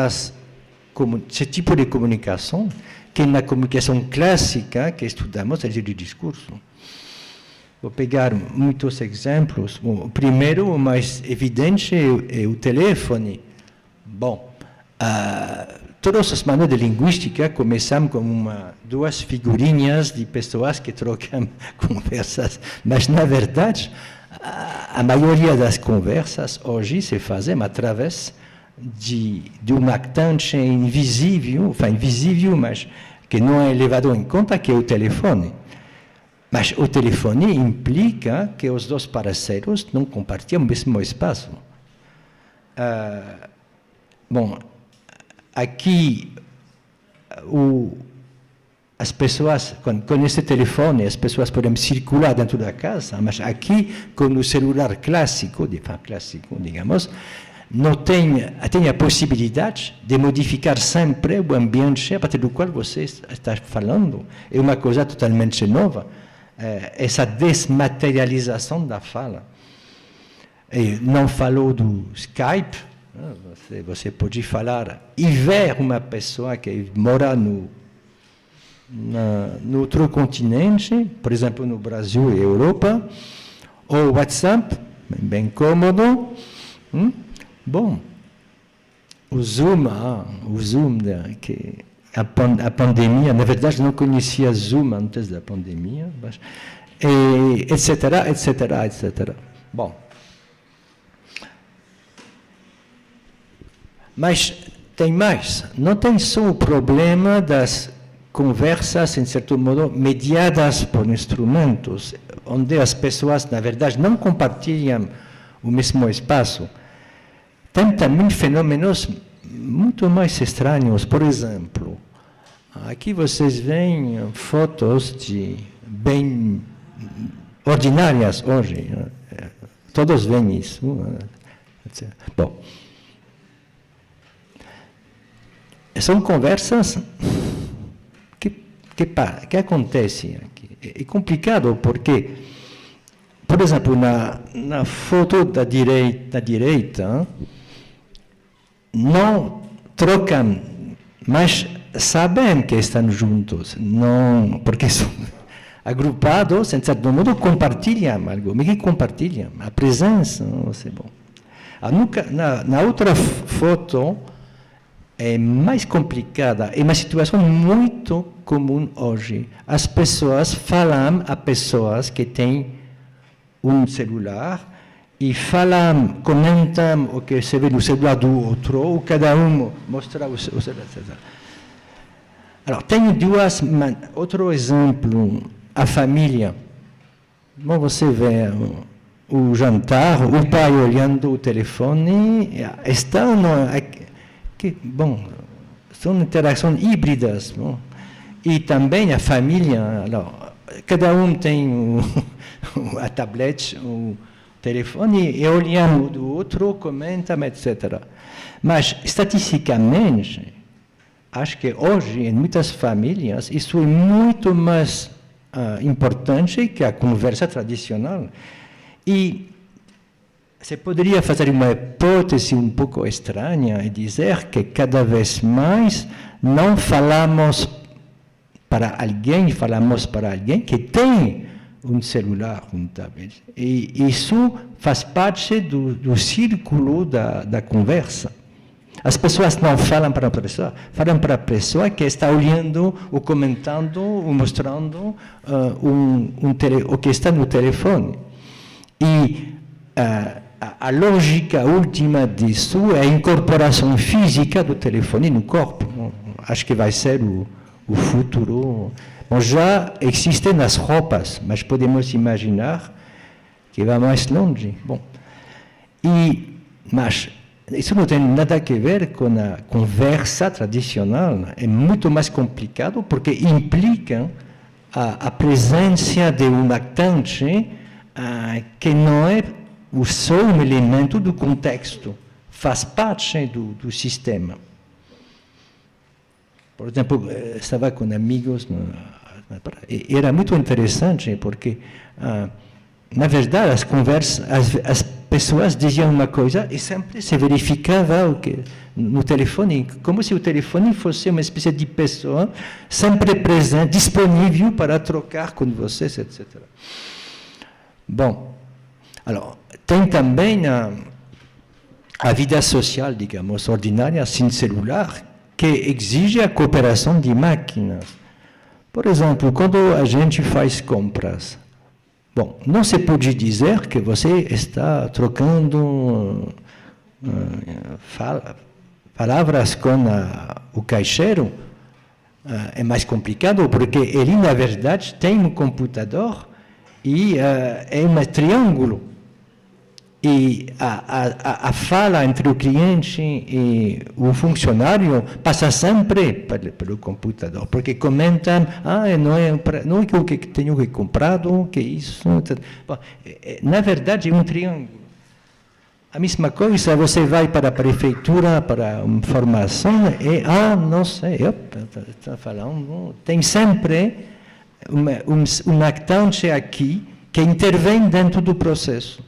tipo de comunicação que na comunicação clássica que estudamos, é o discurso. Vou pegar muitos exemplos. Bom, o primeiro, o mais evidente, é o telefone. Bom, todas as maneiras de linguística começam com duas figurinhas de pessoas que trocam conversas, mas, na verdade, a maioria das conversas hoje se fazem através de um actante invisível, mas que não é levado em conta, que é o telefone. Mas o telefone implica que os dois parceiros não compartilham o mesmo espaço. Bom, aqui as pessoas, com esse telefone, as pessoas podem circular dentro da casa, mas aqui, com o celular clássico, digamos, não tem a possibilidade de modificar sempre o ambiente a partir do qual você está falando. É uma coisa totalmente nova. Essa desmaterialização da fala. Não falou do Skype, você pode falar e ver uma pessoa que mora no outro continente, por exemplo, no Brasil e Europa, ou WhatsApp, bem cômodo. Bom, o Zoom, que a pandemia, na verdade não conhecia Zoom antes da pandemia, mas, etc. Bom, mas tem mais, não tem só o problema das conversas, em certo modo, mediadas por instrumentos, onde as pessoas, na verdade, não compartilham o mesmo espaço. Tem também fenômenos muito mais estranhos. Por exemplo, aqui vocês veem fotos bem ordinárias hoje. Todos veem isso. Bom, são conversas que acontecem aqui. É complicado porque, por exemplo, na foto da direita, não trocam, mas sabem que estão juntos, não, porque são agrupados, em certo modo, compartilham algo. Mas que compartilham? A presença, não sei, bom. Na outra foto, é mais complicada, é uma situação muito comum hoje. As pessoas falam a pessoas que têm um celular e falam, comentam o que se vê no celular do outro, ou cada um mostra o celular, etc. Alors, tenho outro exemplo, a família. Bom, você vê o jantar, o pai olhando o telefone, bom, são interações híbridas. Bom. E também a família, cada um tem a tablet, o telefone, e olhando do outro, comenta, etc. Mas, estatisticamente, acho que hoje, em muitas famílias, isso é muito mais importante que a conversa tradicional. E se poderia fazer uma hipótese um pouco estranha e dizer que cada vez mais não falamos para alguém que tem um celular, um tablet. E isso faz parte do círculo da conversa. As pessoas não falam para a pessoa, falam para a pessoa que está olhando, ou comentando, ou mostrando o que está no telefone. E a lógica última disso é a incorporação física do telefone no corpo. Acho que vai ser o futuro. Bom, já existem nas roupas, mas podemos imaginar que vai mais longe. Bom, mas isso não tem nada a ver com a conversa tradicional, é muito mais complicado porque implica a presença de um actante que não é só um elemento do contexto, faz parte do sistema. Por exemplo, estava com amigos, era muito interessante porque, na verdade, as conversas, as pessoas diziam uma coisa e sempre se verificava o que no telefone, como se o telefone fosse uma espécie de pessoa sempre presente, disponível para trocar com vocês, etc. Bom, alors, tem também a vida social, digamos, ordinária, sem celular, que exige a cooperação de máquinas. Por exemplo, quando a gente faz compras, bom, não se pode dizer que você está trocando palavras com o caixeiro. É mais complicado, porque ele, na verdade, tem um computador e é um triângulo. E a fala entre o cliente e o funcionário passa sempre pelo computador, porque comentam, não é o que tenho que comprado, que isso, etc. Bom, na verdade, é um triângulo. A mesma coisa, você vai para a prefeitura para uma informação e, não sei, está falando, tem sempre um actante aqui que intervém dentro do processo.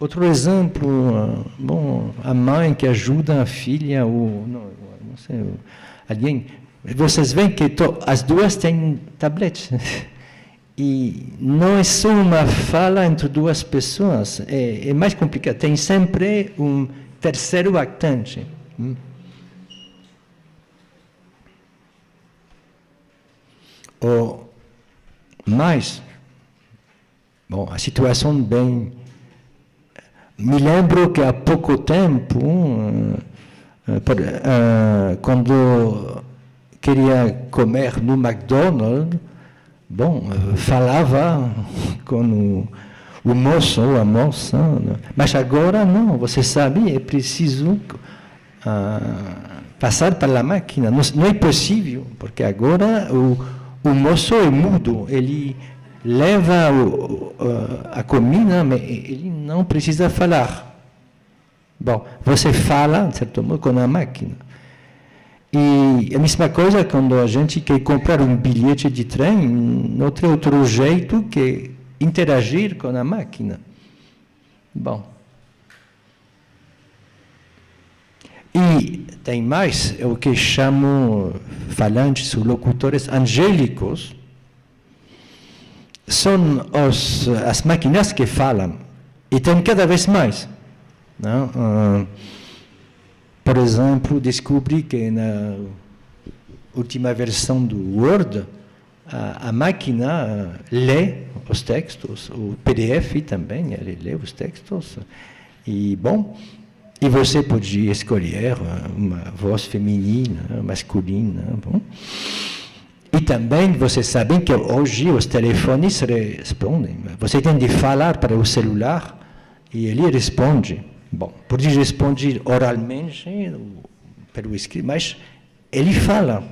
Outro exemplo, bom, a mãe que ajuda a filha, ou não sei, alguém. Vocês veem que as duas têm tablet. E não é só uma fala entre duas pessoas, é mais complicado. Tem sempre um terceiro actante. Ou mais, bom, a situação bem. Me lembro que há pouco tempo, quando queria comer no McDonald's, bom, falava com o moço ou a moça, mas agora não, você sabe, é preciso passar pela máquina, não é possível, porque agora o moço é mudo, ele leva a comida, mas ele não precisa falar. Bom, você fala, de certo modo, com a máquina. E a mesma coisa quando a gente quer comprar um bilhete de trem, não tem outro jeito que interagir com a máquina. Bom. E tem mais, o que chamo falantes ou locutores angélicos, são as máquinas que falam, e tem cada vez mais. Não? Por exemplo, descobri que na última versão do Word, a máquina lê os textos, o PDF também, ele lê os textos, e bom, e você pode escolher uma voz feminina, masculina, bom. E também, vocês sabem que hoje os telefones respondem. Você tem de falar para o celular e ele responde. Bom, pode responder oralmente, pelo escrito, mas ele fala.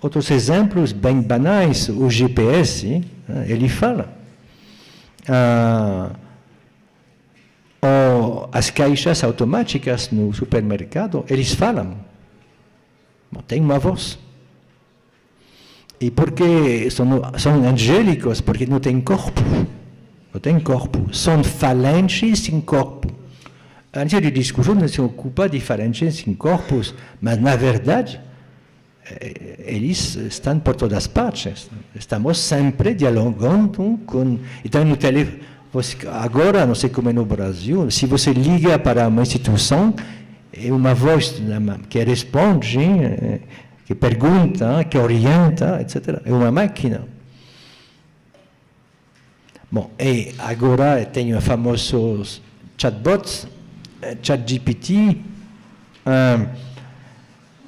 Outros exemplos bem banais, o GPS, ele fala. Ou as caixas automáticas no supermercado, eles falam. Bom, tem uma voz. E porque são angélicos, porque não tem corpo. Não tem corpo. São falantes sem corpo. A gente discurso não se ocupa de falantes sem corpos, mas, na verdade, eles estão por todas partes. Estamos sempre dialogando com... Então, no telefone, agora, não sei como é no Brasil, se você liga para uma instituição, é uma voz que responde... que pergunta, que orienta, etc. É uma máquina. Bom, e agora tem os famosos chatbots, ChatGPT,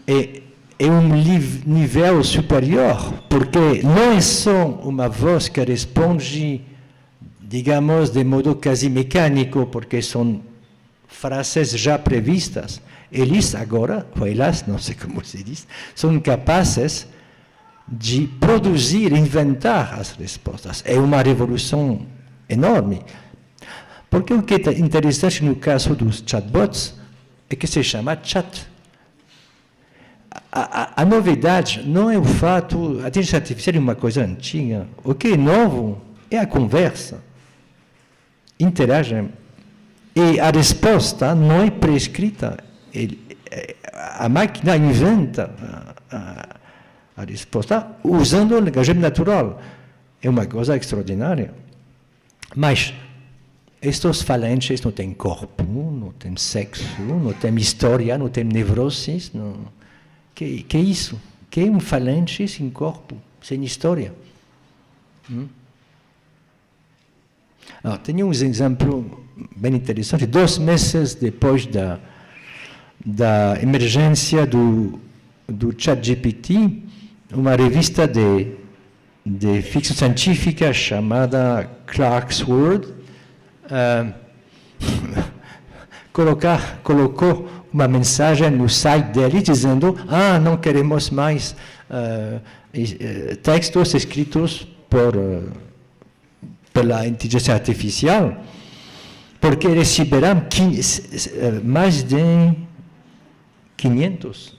e é um nível superior, porque não é só uma voz que responde, digamos, de modo quase mecânico, porque são frases já previstas. Eles agora, ou elas, não sei como se diz, são capazes de produzir, inventar as respostas. É uma revolução enorme. Porque o que é interessante no caso dos chatbots é que se chama chat. A novidade não é o fato, a inteligência artificial é uma coisa antiga. O que é novo é a conversa. Interagem. E a resposta não é prescrita. A máquina inventa a resposta usando o linguagem natural. É uma coisa extraordinária. Mas estes falantes não têm corpo, não têm sexo, não têm história, não têm neuroses. Não. Que é isso? Que é um falante sem corpo, sem história? Tenho um exemplo bem interessante. 2 meses depois da emergência do ChatGPT, uma revista de ficção científica chamada Clark's World colocou uma mensagem no site dele dizendo: não queremos mais textos escritos pela inteligência artificial, porque receberão mais de 500,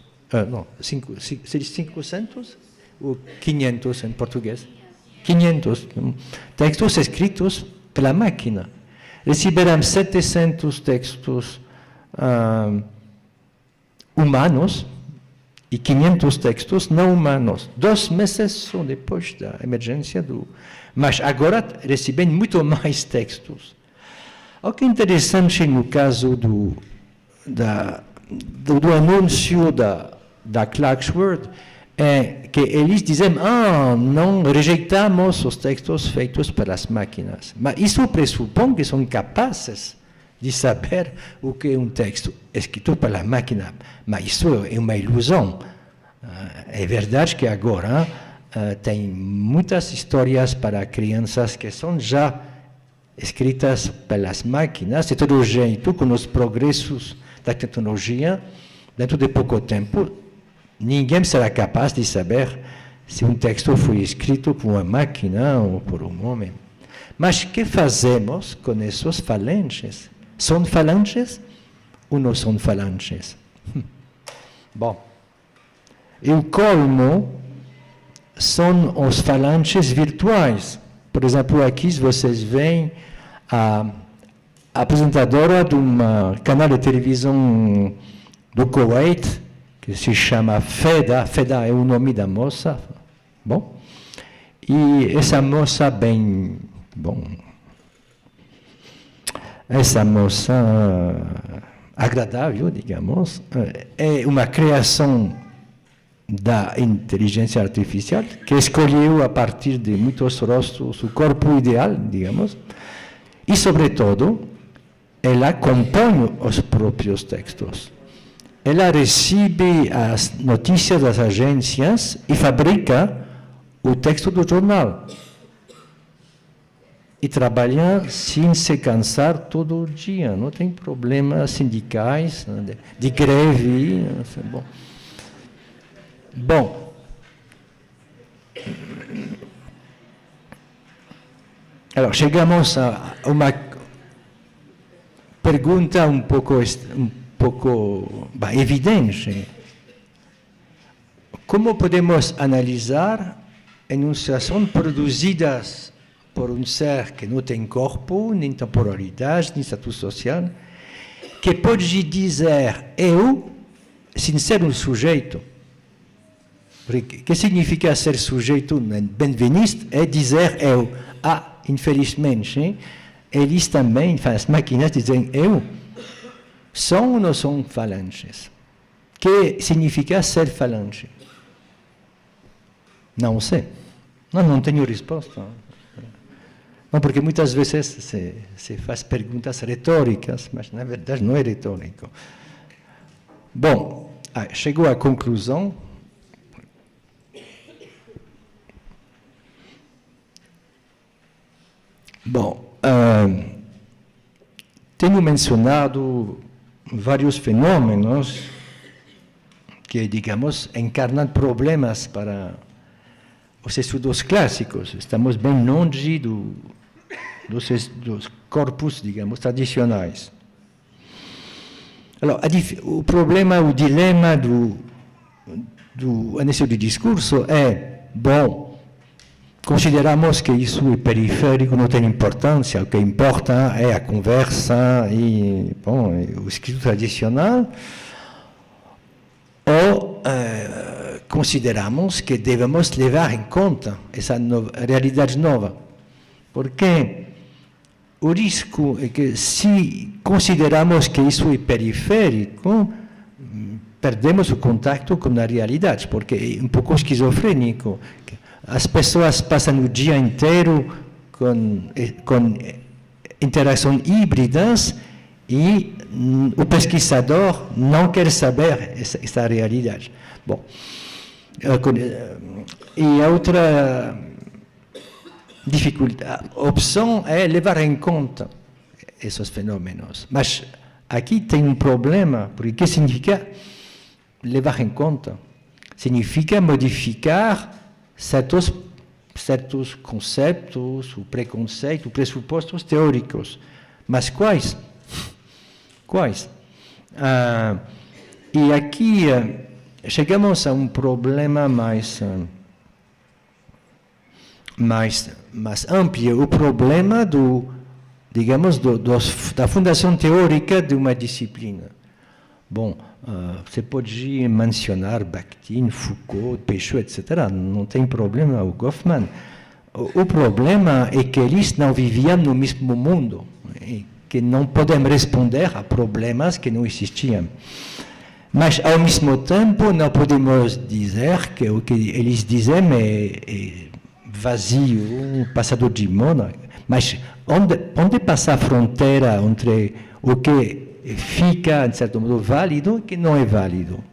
500 ou 500 em português? 500 textos escritos pela máquina. Receberão 700 textos humanos e 500 textos não humanos. 2 meses só depois da emergência Mas agora recebem muito mais textos. O que é interessante no caso do anúncio da Clark's World é que eles dizem: não rejeitamos os textos feitos pelas máquinas. Mas isso pressupõe que são capazes de saber o que é um texto escrito pela máquina. Mas isso é uma ilusão. É verdade que agora tem muitas histórias para crianças que são já escritas pelas máquinas, de todo jeito, com os progressos da tecnologia, dentro de pouco tempo, ninguém será capaz de saber se um texto foi escrito por uma máquina ou por um homem. Mas o que fazemos com esses falantes? São falantes ou não são falantes? Bom, o colmo são os falantes virtuais. Por exemplo, aqui vocês veem a apresentadora de um canal de televisão do Kuwait, que se chama Feda. Feda é o nome da moça. Bom, e essa moça essa moça agradável, digamos, é uma criação da inteligência artificial, que escolheu a partir de muitos rostos o corpo ideal, digamos, e, sobretudo, ela compõe os próprios textos. Ela recebe as notícias das agências e fabrica o texto do jornal. E trabalha sem se cansar todo dia, não tem problemas sindicais, de greve. Bom, chegamos a uma pergunta um pouco evidente. Como podemos analisar enunciações produzidas por um ser que não tem corpo, nem temporalidade, nem status social, que pode dizer eu, sem ser um sujeito? O que significa ser sujeito benveniste é dizer eu. Infelizmente, eles também, as máquinas dizem eu. São ou não são falantes? O que significa ser falante? Não sei. Não tenho resposta. Não, porque muitas vezes se faz perguntas retóricas, mas na verdade não é retórico. Bom, chegou à conclusão Bom, tenho mencionado vários fenômenos que, digamos, encarnam problemas para os estudos clássicos. Estamos bem longe dos corpos, digamos, tradicionais. Alors, o problema, o dilema do início do discurso é, bom, consideramos que isso é periférico, não tem importância, o que importa é a conversa e, bom, o escrito tradicional, ou consideramos que devemos levar em conta essa realidade nova, porque o risco é que, se consideramos que isso é periférico, perdemos o contato com a realidade, porque é um pouco esquizofrênico. As pessoas passam o dia inteiro com interações híbridas e o pesquisador não quer saber essa realidade. Bom, e a outra dificuldade, opção é levar em conta esses fenômenos. Mas aqui tem um problema, porque o que significa levar em conta? Significa modificar certos conceitos, preconceitos, pressupostos teóricos. Mas quais? Quais? E aqui chegamos a um problema mais amplo, o problema da fundação teórica de uma disciplina. Bom, você pode mencionar Bakhtin, Foucault, Peixoto, etc. Não tem problema, o Goffman. O problema é que eles não viviam no mesmo mundo, e que não podem responder a problemas que não existiam. Mas, ao mesmo tempo, não podemos dizer que o que eles dizem é vazio, passador de moda. Mas onde passa a fronteira entre o que fica, de certo modo, válido e o que não é válido?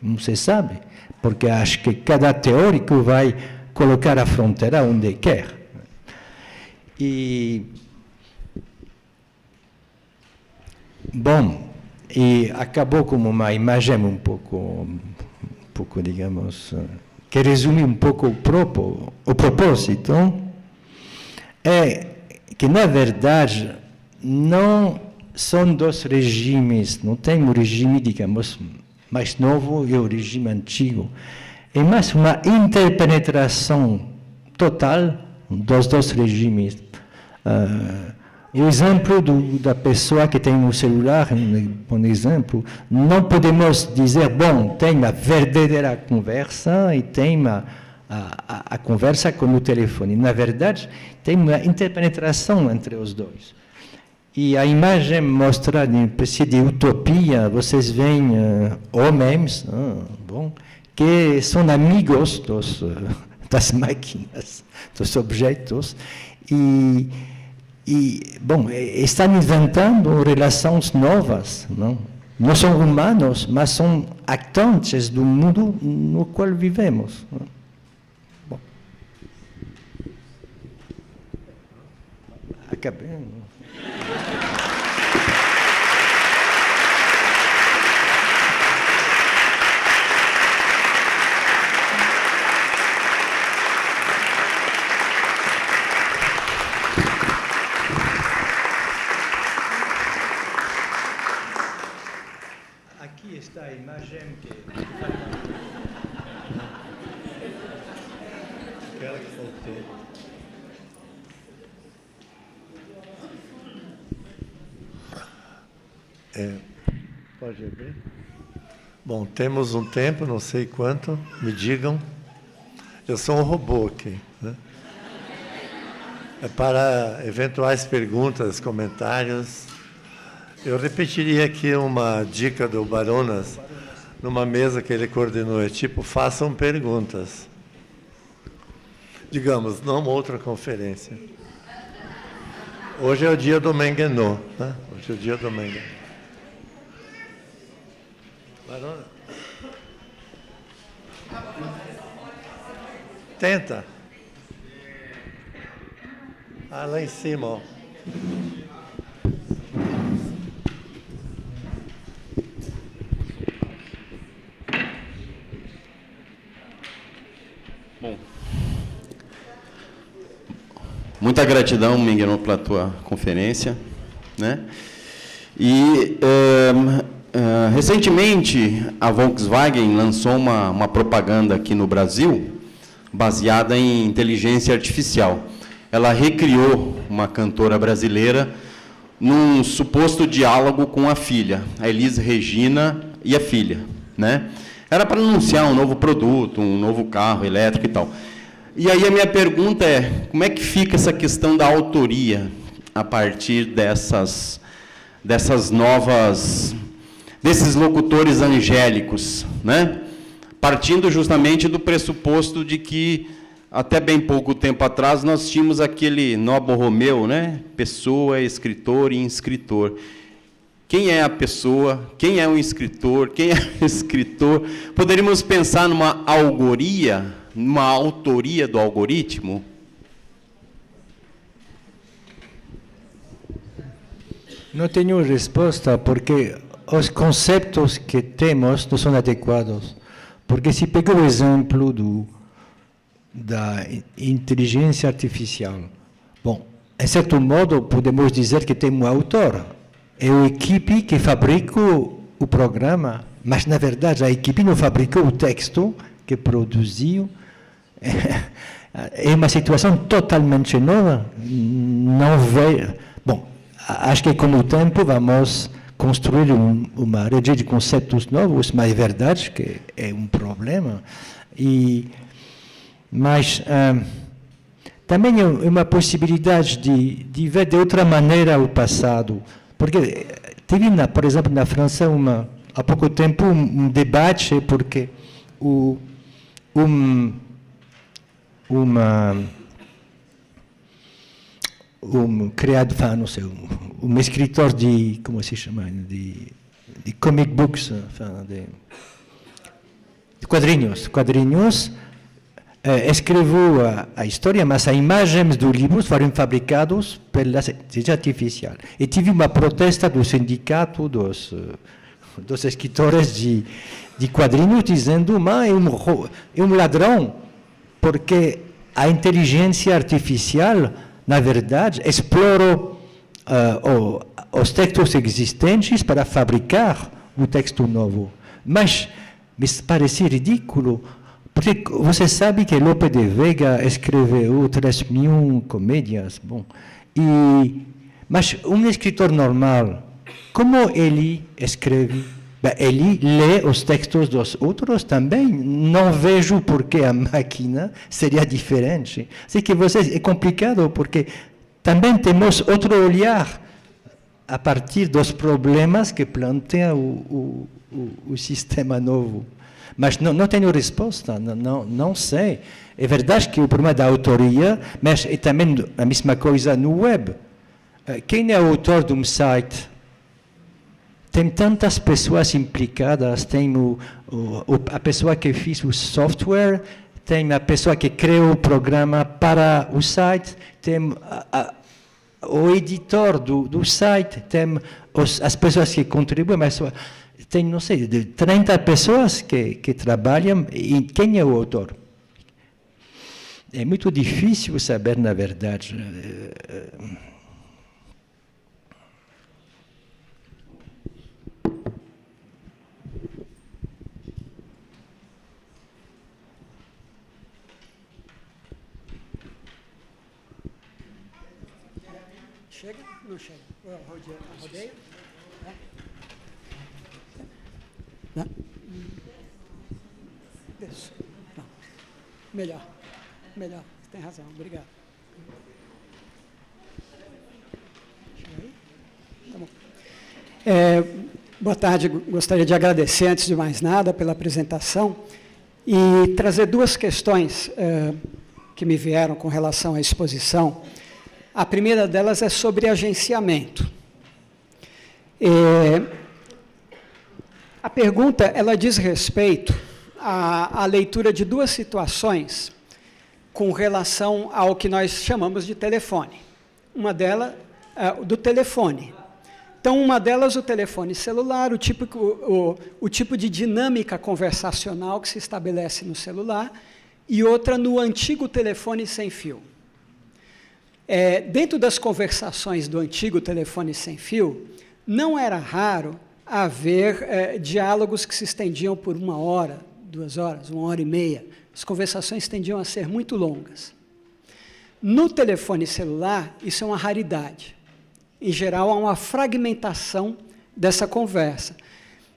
Não se sabe, porque acho que cada teórico vai colocar a fronteira onde quer. Bom, e acabou como uma imagem um pouco, digamos, que resume um pouco o propósito, é que, na verdade, não são dois regimes, não tem um regime, digamos, mais novo e o regime antigo. É mais uma interpenetração total dos dois regimes. O exemplo da pessoa que tem um celular, um bom exemplo, não podemos dizer, bom, tem a verdadeira conversa e tem a conversa com o telefone. Na verdade, tem uma interpenetração entre os dois. E a imagem mostra uma espécie de utopia. Vocês veem homens, bom, que são amigos das máquinas, dos objetos, bom, estão inventando relações novas, não são humanos, mas são actantes do mundo no qual vivemos. Bom. Acabei. Aqui está a imagem que... Aquela que faltou. Pode abrir? Bom, temos um tempo, não sei quanto, me digam. Eu sou um robô aqui, né? É para eventuais perguntas, comentários. Eu repetiria aqui uma dica do Baronas, numa mesa que ele coordenou, é tipo, façam perguntas. Digamos, não outra conferência. Hoje é o dia do Mengenô, né? Hoje é o dia do Mengenô. Barona? Tenta. Ah, lá em cima, ó. Bom, muita gratidão, Menguenot, pela tua conferência, né? E recentemente a Volkswagen lançou uma propaganda aqui no Brasil baseada em inteligência artificial. Ela recriou uma cantora brasileira num suposto diálogo com a filha, a Elis Regina e a filha, né? Era para anunciar um novo produto, um novo carro elétrico e tal. E aí a minha pergunta é, como é que fica essa questão da autoria a partir desses locutores angélicos, né? Partindo justamente do pressuposto de que, até bem pouco tempo atrás, nós tínhamos aquele Nobo Romeu, né? Pessoa, escritor e inscritor. Quem é a pessoa? Quem é o escritor? Quem é o escritor? Poderíamos pensar numa algoria, numa autoria do algoritmo? Não tenho resposta, porque os conceitos que temos não são adequados. Porque se pega o exemplo da inteligência artificial, bom, em certo modo, podemos dizer que tem um autor. É a equipe que fabrica o programa, mas, na verdade, a equipe não fabricou o texto que produziu. É uma situação totalmente nova. Não vejo... Bom, acho que com o tempo vamos construir uma rede de conceitos novos, mas é verdade que é um problema. Mas também é uma possibilidade de ver de outra maneira o passado. Porque teve, por exemplo, na França, há pouco tempo, um debate, porque um escritor de, como se chama, de comic books, de quadrinhos, escreveu a história, mas as imagens dos livros foram fabricadas pela inteligência artificial. E tive uma protesta do sindicato dos escritores de quadrinhos dizendo que é um ladrão, porque a inteligência artificial, na verdade, explora os textos existentes para fabricar um texto novo. Mas me parece ridículo, porque você sabe que Lope de Vega escreveu 3.000 comédias. Bom, mas um escritor normal, como ele escreve? Ele lê os textos dos outros também. Não vejo por que a máquina seria diferente. Assim que é complicado, porque também temos outro olhar a partir dos problemas que planteia o sistema novo. Mas não tenho resposta, não sei. É verdade que o problema da autoria, mas é também a mesma coisa no web. Quem é o autor de um site? Tem tantas pessoas implicadas, tem a pessoa que fez o software, tem a pessoa que criou o programa para o site, tem o editor do site, tem as pessoas que contribuem, mas tem, não sei, de 30 pessoas que trabalham, e quem é o autor? É muito difícil saber, na verdade. Chega? Não chega. Rodeio? Não. Isso. Não. Melhor. Tem razão. Obrigado. Tá bom. Boa tarde. Gostaria de agradecer, antes de mais nada, pela apresentação e trazer duas questões que me vieram com relação à exposição. A primeira delas é sobre agenciamento. A pergunta, ela diz respeito à leitura de duas situações com relação ao que nós chamamos de telefone. uma delas do telefone. Então, uma delas, o telefone celular, o tipo de dinâmica conversacional que se estabelece no celular, e outra no antigo telefone sem fio. Dentro das conversações do antigo telefone sem fio, não era raro haver diálogos que se estendiam por 1 hora, 2 horas, 1 hora e meia. As conversações tendiam a ser muito longas. No telefone celular, isso é uma raridade. Em geral, há uma fragmentação dessa conversa.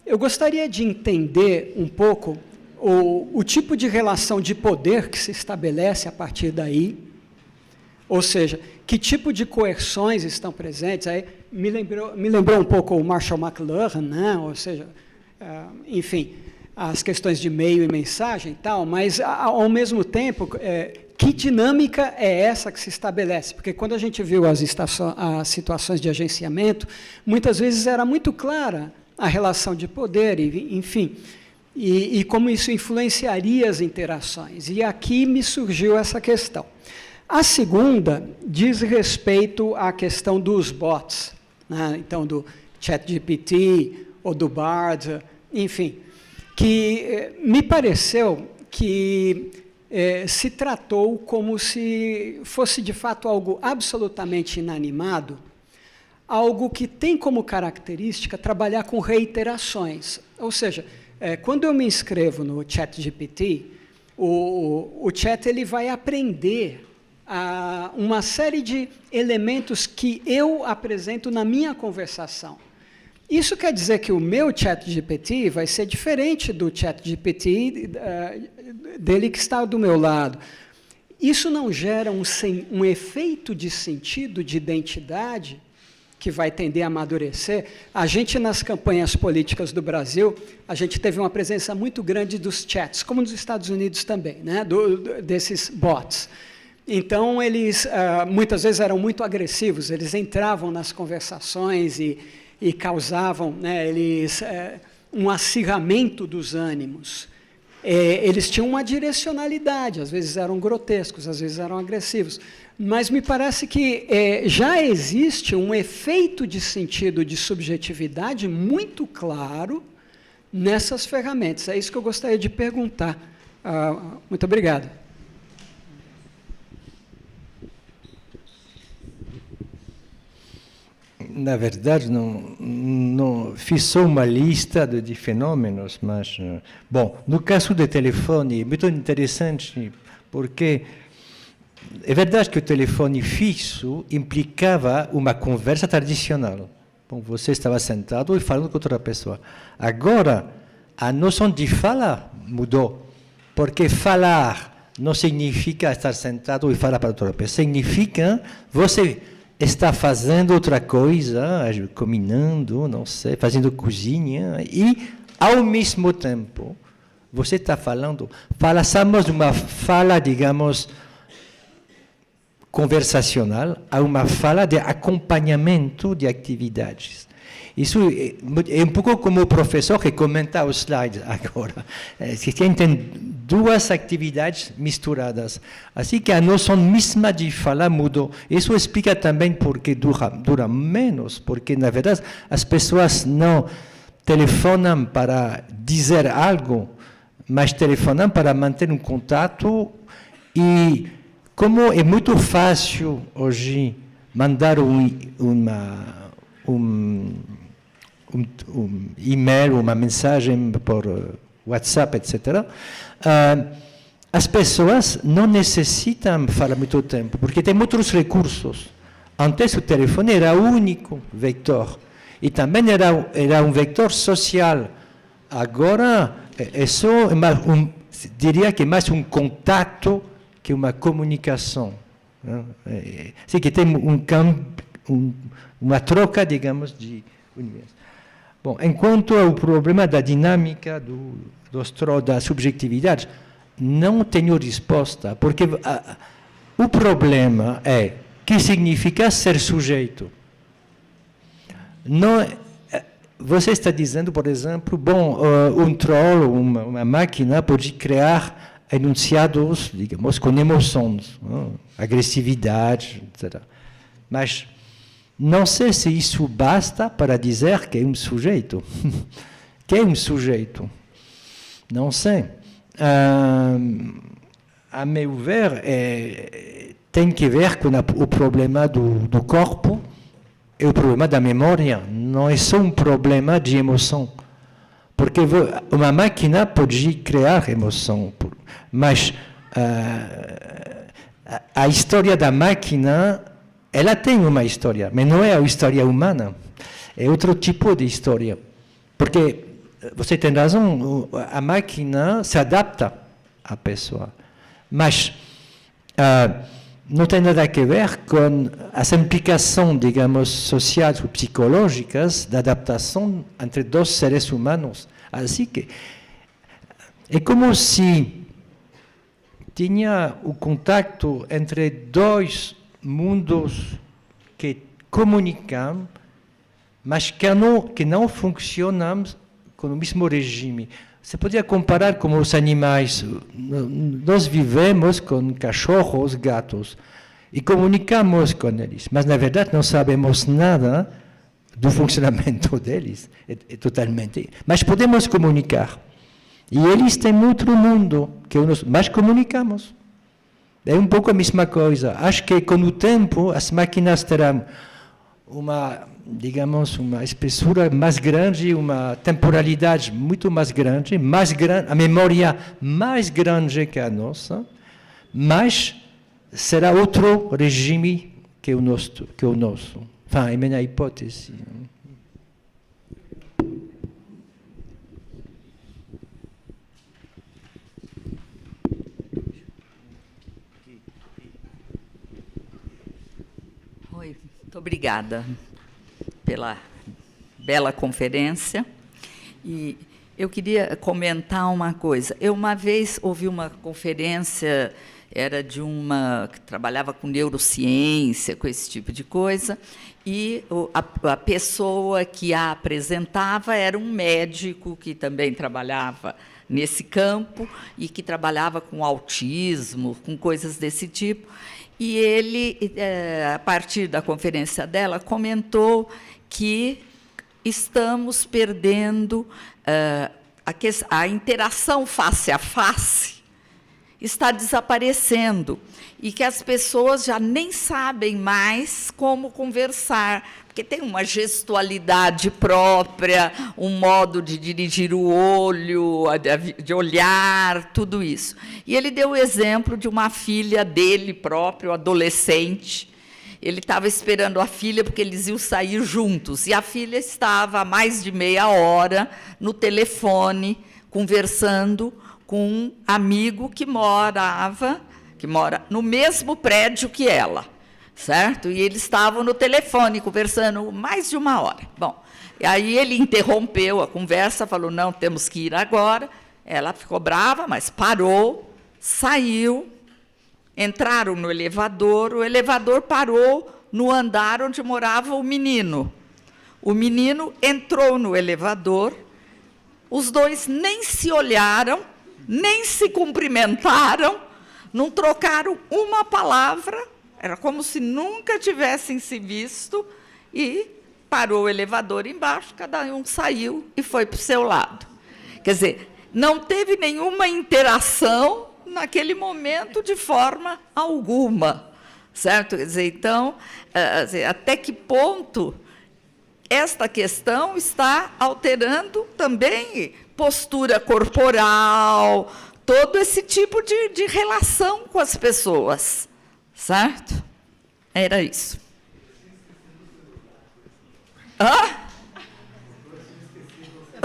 Eu gostaria de entender um pouco o tipo de relação de poder que se estabelece a partir daí, ou seja, que tipo de coerções estão presentes. Aí me lembrou um pouco o Marshall McLuhan, né? Ou seja, enfim, as questões de e-mail e mensagem e tal, mas, ao mesmo tempo, que dinâmica é essa que se estabelece? Porque quando a gente viu as situações de agenciamento, muitas vezes era muito clara a relação de poder, enfim, e como isso influenciaria as interações. E aqui me surgiu essa questão. A segunda diz respeito à questão dos bots, né? Então, do ChatGPT ou do Bard, enfim, que me pareceu que se tratou como se fosse, de fato, algo absolutamente inanimado, algo que tem como característica trabalhar com reiterações. Ou seja, quando eu me inscrevo no ChatGPT, o chat ele vai aprender uma série de elementos que eu apresento na minha conversação. Isso quer dizer que o meu ChatGPT vai ser diferente do ChatGPT dele que está do meu lado. Isso não gera um efeito de sentido, de identidade, que vai tender a amadurecer. A gente, nas campanhas políticas do Brasil, a gente teve uma presença muito grande dos chats, como nos Estados Unidos também, né? Desses bots. Então, eles muitas vezes eram muito agressivos, eles entravam nas conversações e causavam, né, um acirramento dos ânimos. Eles tinham uma direcionalidade, às vezes eram grotescos, às vezes eram agressivos, mas me parece que já existe um efeito de sentido de subjetividade muito claro nessas ferramentas. É isso que eu gostaria de perguntar. Muito obrigado. Na verdade, não fiz só uma lista de fenômenos, mas, bom, no caso do telefone, é muito interessante, porque é verdade que o telefone fixo implicava uma conversa tradicional. Bom, você estava sentado e falando com outra pessoa. Agora, a noção de fala mudou, porque falar não significa estar sentado e falar para outra pessoa, significa você está fazendo outra coisa, combinando, não sei, fazendo cozinha, e, ao mesmo tempo, você está falando, passamos de uma fala, digamos, conversacional a uma fala de acompanhamento de atividades. Isso é um pouco como o professor que comenta os slides agora. Se tem duas atividades misturadas. Assim que a noção mesma de falar mudou. Isso explica também porque dura menos, porque, na verdade, as pessoas não telefonam para dizer algo, mas telefonam para manter um contato. E como é muito fácil hoje mandar um e-mail, uma mensagem por WhatsApp, etc., as pessoas não necessitam falar muito tempo, porque tem outros recursos. Antes o telefone era o único vector, e também era um vector social. Agora, diria que é mais um contato que uma comunicação. Assim que tem uma troca, digamos, de universo. Bom, enquanto ao problema da dinâmica da subjetividade, não tenho resposta, porque o problema é que significa ser sujeito. Não, você está dizendo, por exemplo, bom, um troll, uma máquina pode criar enunciados, digamos, com emoções, agressividade, etc. Mas não sei se isso basta para dizer que é um sujeito. Que é um sujeito? Não sei. A meu ver, tem que ver com o problema do corpo e o problema da memória. Não é só um problema de emoção. Porque uma máquina pode criar emoção, mas a história da máquina, ela tem uma história, mas não é a história humana. É outro tipo de história. Porque, você tem razão, a máquina se adapta à pessoa. Mas não tem nada a ver com as implicações, digamos, sociais ou psicológicas da adaptação entre dois seres humanos. Assim que é como se tinha o contato entre dois mundos que comunicam, mas que não funcionam com o mesmo regime. Você podia comparar com os animais. Nós vivemos com cachorros, gatos, e comunicamos com eles, mas na verdade não sabemos nada do funcionamento deles, totalmente. Mas podemos comunicar. E eles têm outro mundo, mas comunicamos. É um pouco a mesma coisa. Acho que com o tempo as máquinas terão uma espessura mais grande, uma temporalidade muito mais grande, a memória mais grande que a nossa, mas será outro regime que o nosso. Enfin, é minha hipótese. Oi, muito obrigada pela bela conferência. E eu queria comentar uma coisa. Eu uma vez ouvi uma conferência, era de uma que trabalhava com neurociência, com esse tipo de coisa, e a pessoa que a apresentava era um médico que também trabalhava nesse campo e que trabalhava com autismo, com coisas desse tipo. E ele, a partir da conferência dela, comentou que estamos perdendo a interação face a face, está desaparecendo, e que as pessoas já nem sabem mais como conversar, porque tem uma gestualidade própria, um modo de dirigir o olho, de olhar, tudo isso. E ele deu o exemplo de uma filha dele próprio, adolescente. Ele estava esperando a filha porque eles iam sair juntos, e a filha estava há mais de meia hora no telefone, conversando com um amigo que mora no mesmo prédio que ela, certo? E eles estavam no telefone conversando mais de uma hora. Bom, e aí ele interrompeu a conversa, falou, não, temos que ir agora. Ela ficou brava, mas parou, saiu, entraram no elevador, o elevador parou no andar onde morava o menino. O menino entrou no elevador, os dois nem se olharam, nem se cumprimentaram, não trocaram uma palavra, era como se nunca tivessem se visto, e parou o elevador embaixo, cada um saiu e foi para o seu lado. Quer dizer, não teve nenhuma interação naquele momento de forma alguma, certo? Quer dizer, então, até que ponto esta questão está alterando também postura corporal, todo esse tipo de relação com as pessoas, certo? Era isso. Hã?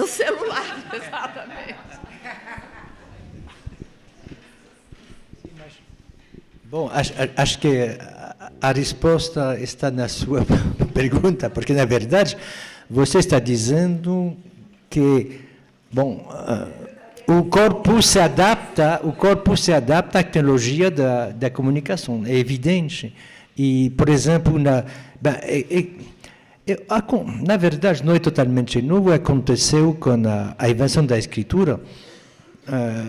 O celular, exatamente. Bom, acho que a resposta está na sua pergunta, porque, na verdade, você está dizendo que, bom, o corpo se adapta à tecnologia da comunicação, é evidente. E, por exemplo, na verdade, não é totalmente novo, aconteceu com a invenção da escritura.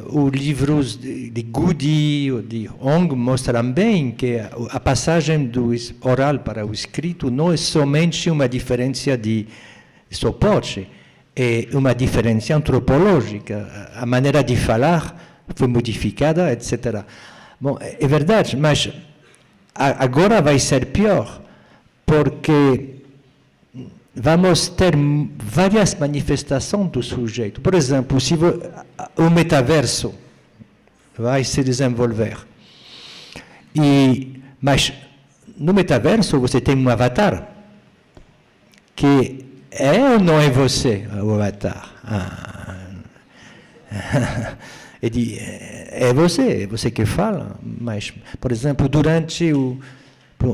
os livros de Goody ou de Hong mostram bem que a passagem do oral para o escrito não é somente uma diferença de suporte, é uma diferença antropológica. A maneira de falar foi modificada, etc. Bom, é verdade, mas agora vai ser pior, porque vamos ter várias manifestações do sujeito. Por exemplo, se o metaverso vai se desenvolver, mas no metaverso você tem um avatar, que é ou não é você, o avatar? É você que fala, mas, por exemplo, durante o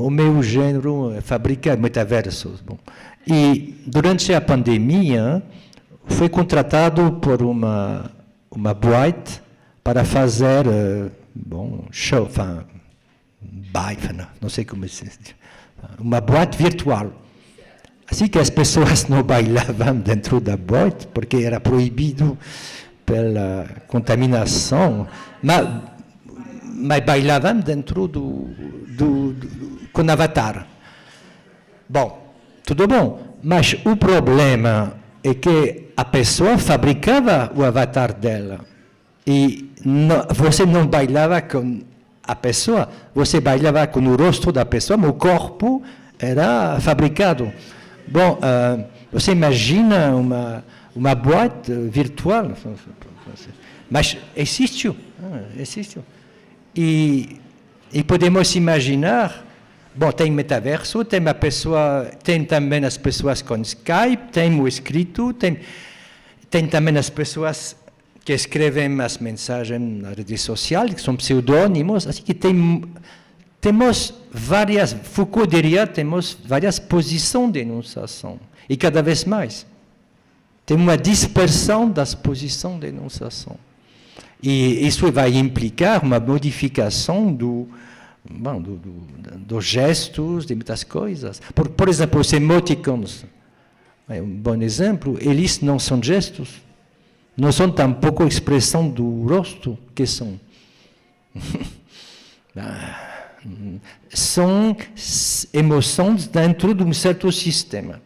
meu gênero fabrica metaversos. Bom, e durante a pandemia, fui contratado por uma boate para fazer show, não sei como se diz, uma boate virtual. Assim que as pessoas não bailavam dentro da boate, porque era proibido pela contaminação, mas bailavam dentro com avatar. Bom, tudo bom, mas o problema é que a pessoa fabricava o avatar dela e você não bailava com a pessoa, você bailava com o rosto da pessoa, mas o corpo era fabricado. Bom, você imagina uma boate virtual, mas existiu. E podemos imaginar, bom, tem metaverso, tem também as pessoas com Skype, tem o escrito, tem também as pessoas que escrevem as mensagens na rede social, que são pseudônimos, assim que temos várias, Foucault diria, temos várias posições de enunciação, e cada vez mais. Tem uma dispersão das posições de enunciação. E isso vai implicar uma modificação dos gestos, de muitas coisas. Por exemplo, os emoticons, é um bom exemplo, eles não são gestos, não são tampouco expressão do rosto, que são. São emoções dentro de um certo sistema.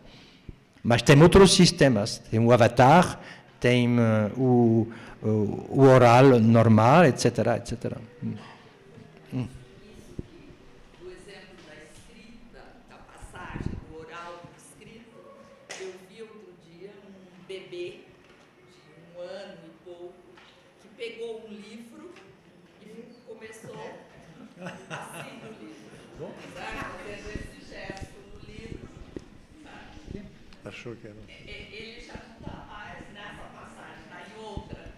Mas tem outros sistemas, tem o avatar, tem o oral normal, etc. etc. O exemplo da escrita, da passagem do oral para o escrito, eu vi outro dia um bebê de 1 ano e pouco que pegou um livro e começou assim no livro. Fazendo esse gesto no livro. Achou que era? Ele já não está mais nessa passagem, está em outra.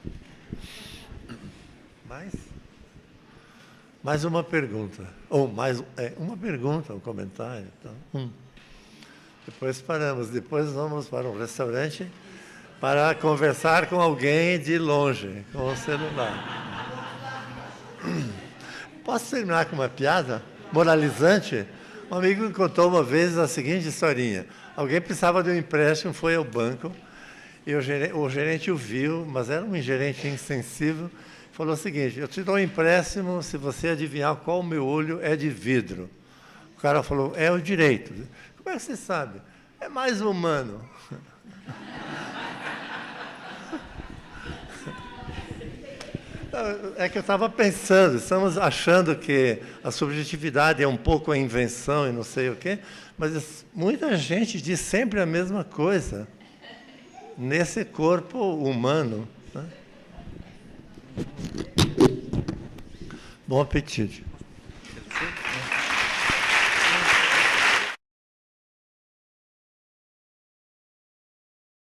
Mais uma pergunta. Ou uma pergunta, um comentário. Então. Depois paramos. Depois vamos para um restaurante para conversar com alguém de longe, com o celular. Posso terminar com uma piada moralizante? Um amigo me contou uma vez a seguinte historinha. Alguém precisava de um empréstimo, foi ao banco, e o gerente o viu, mas era um gerente insensível, falou o seguinte: eu te dou um empréstimo se você adivinhar qual o meu olho é de vidro. O cara falou: é o direito. Como é que você sabe? É mais humano. É que eu estava pensando, estamos achando que a subjetividade é um pouco a invenção e não sei o quê, mas muita gente diz sempre a mesma coisa nesse corpo humano. Né? Bom apetite.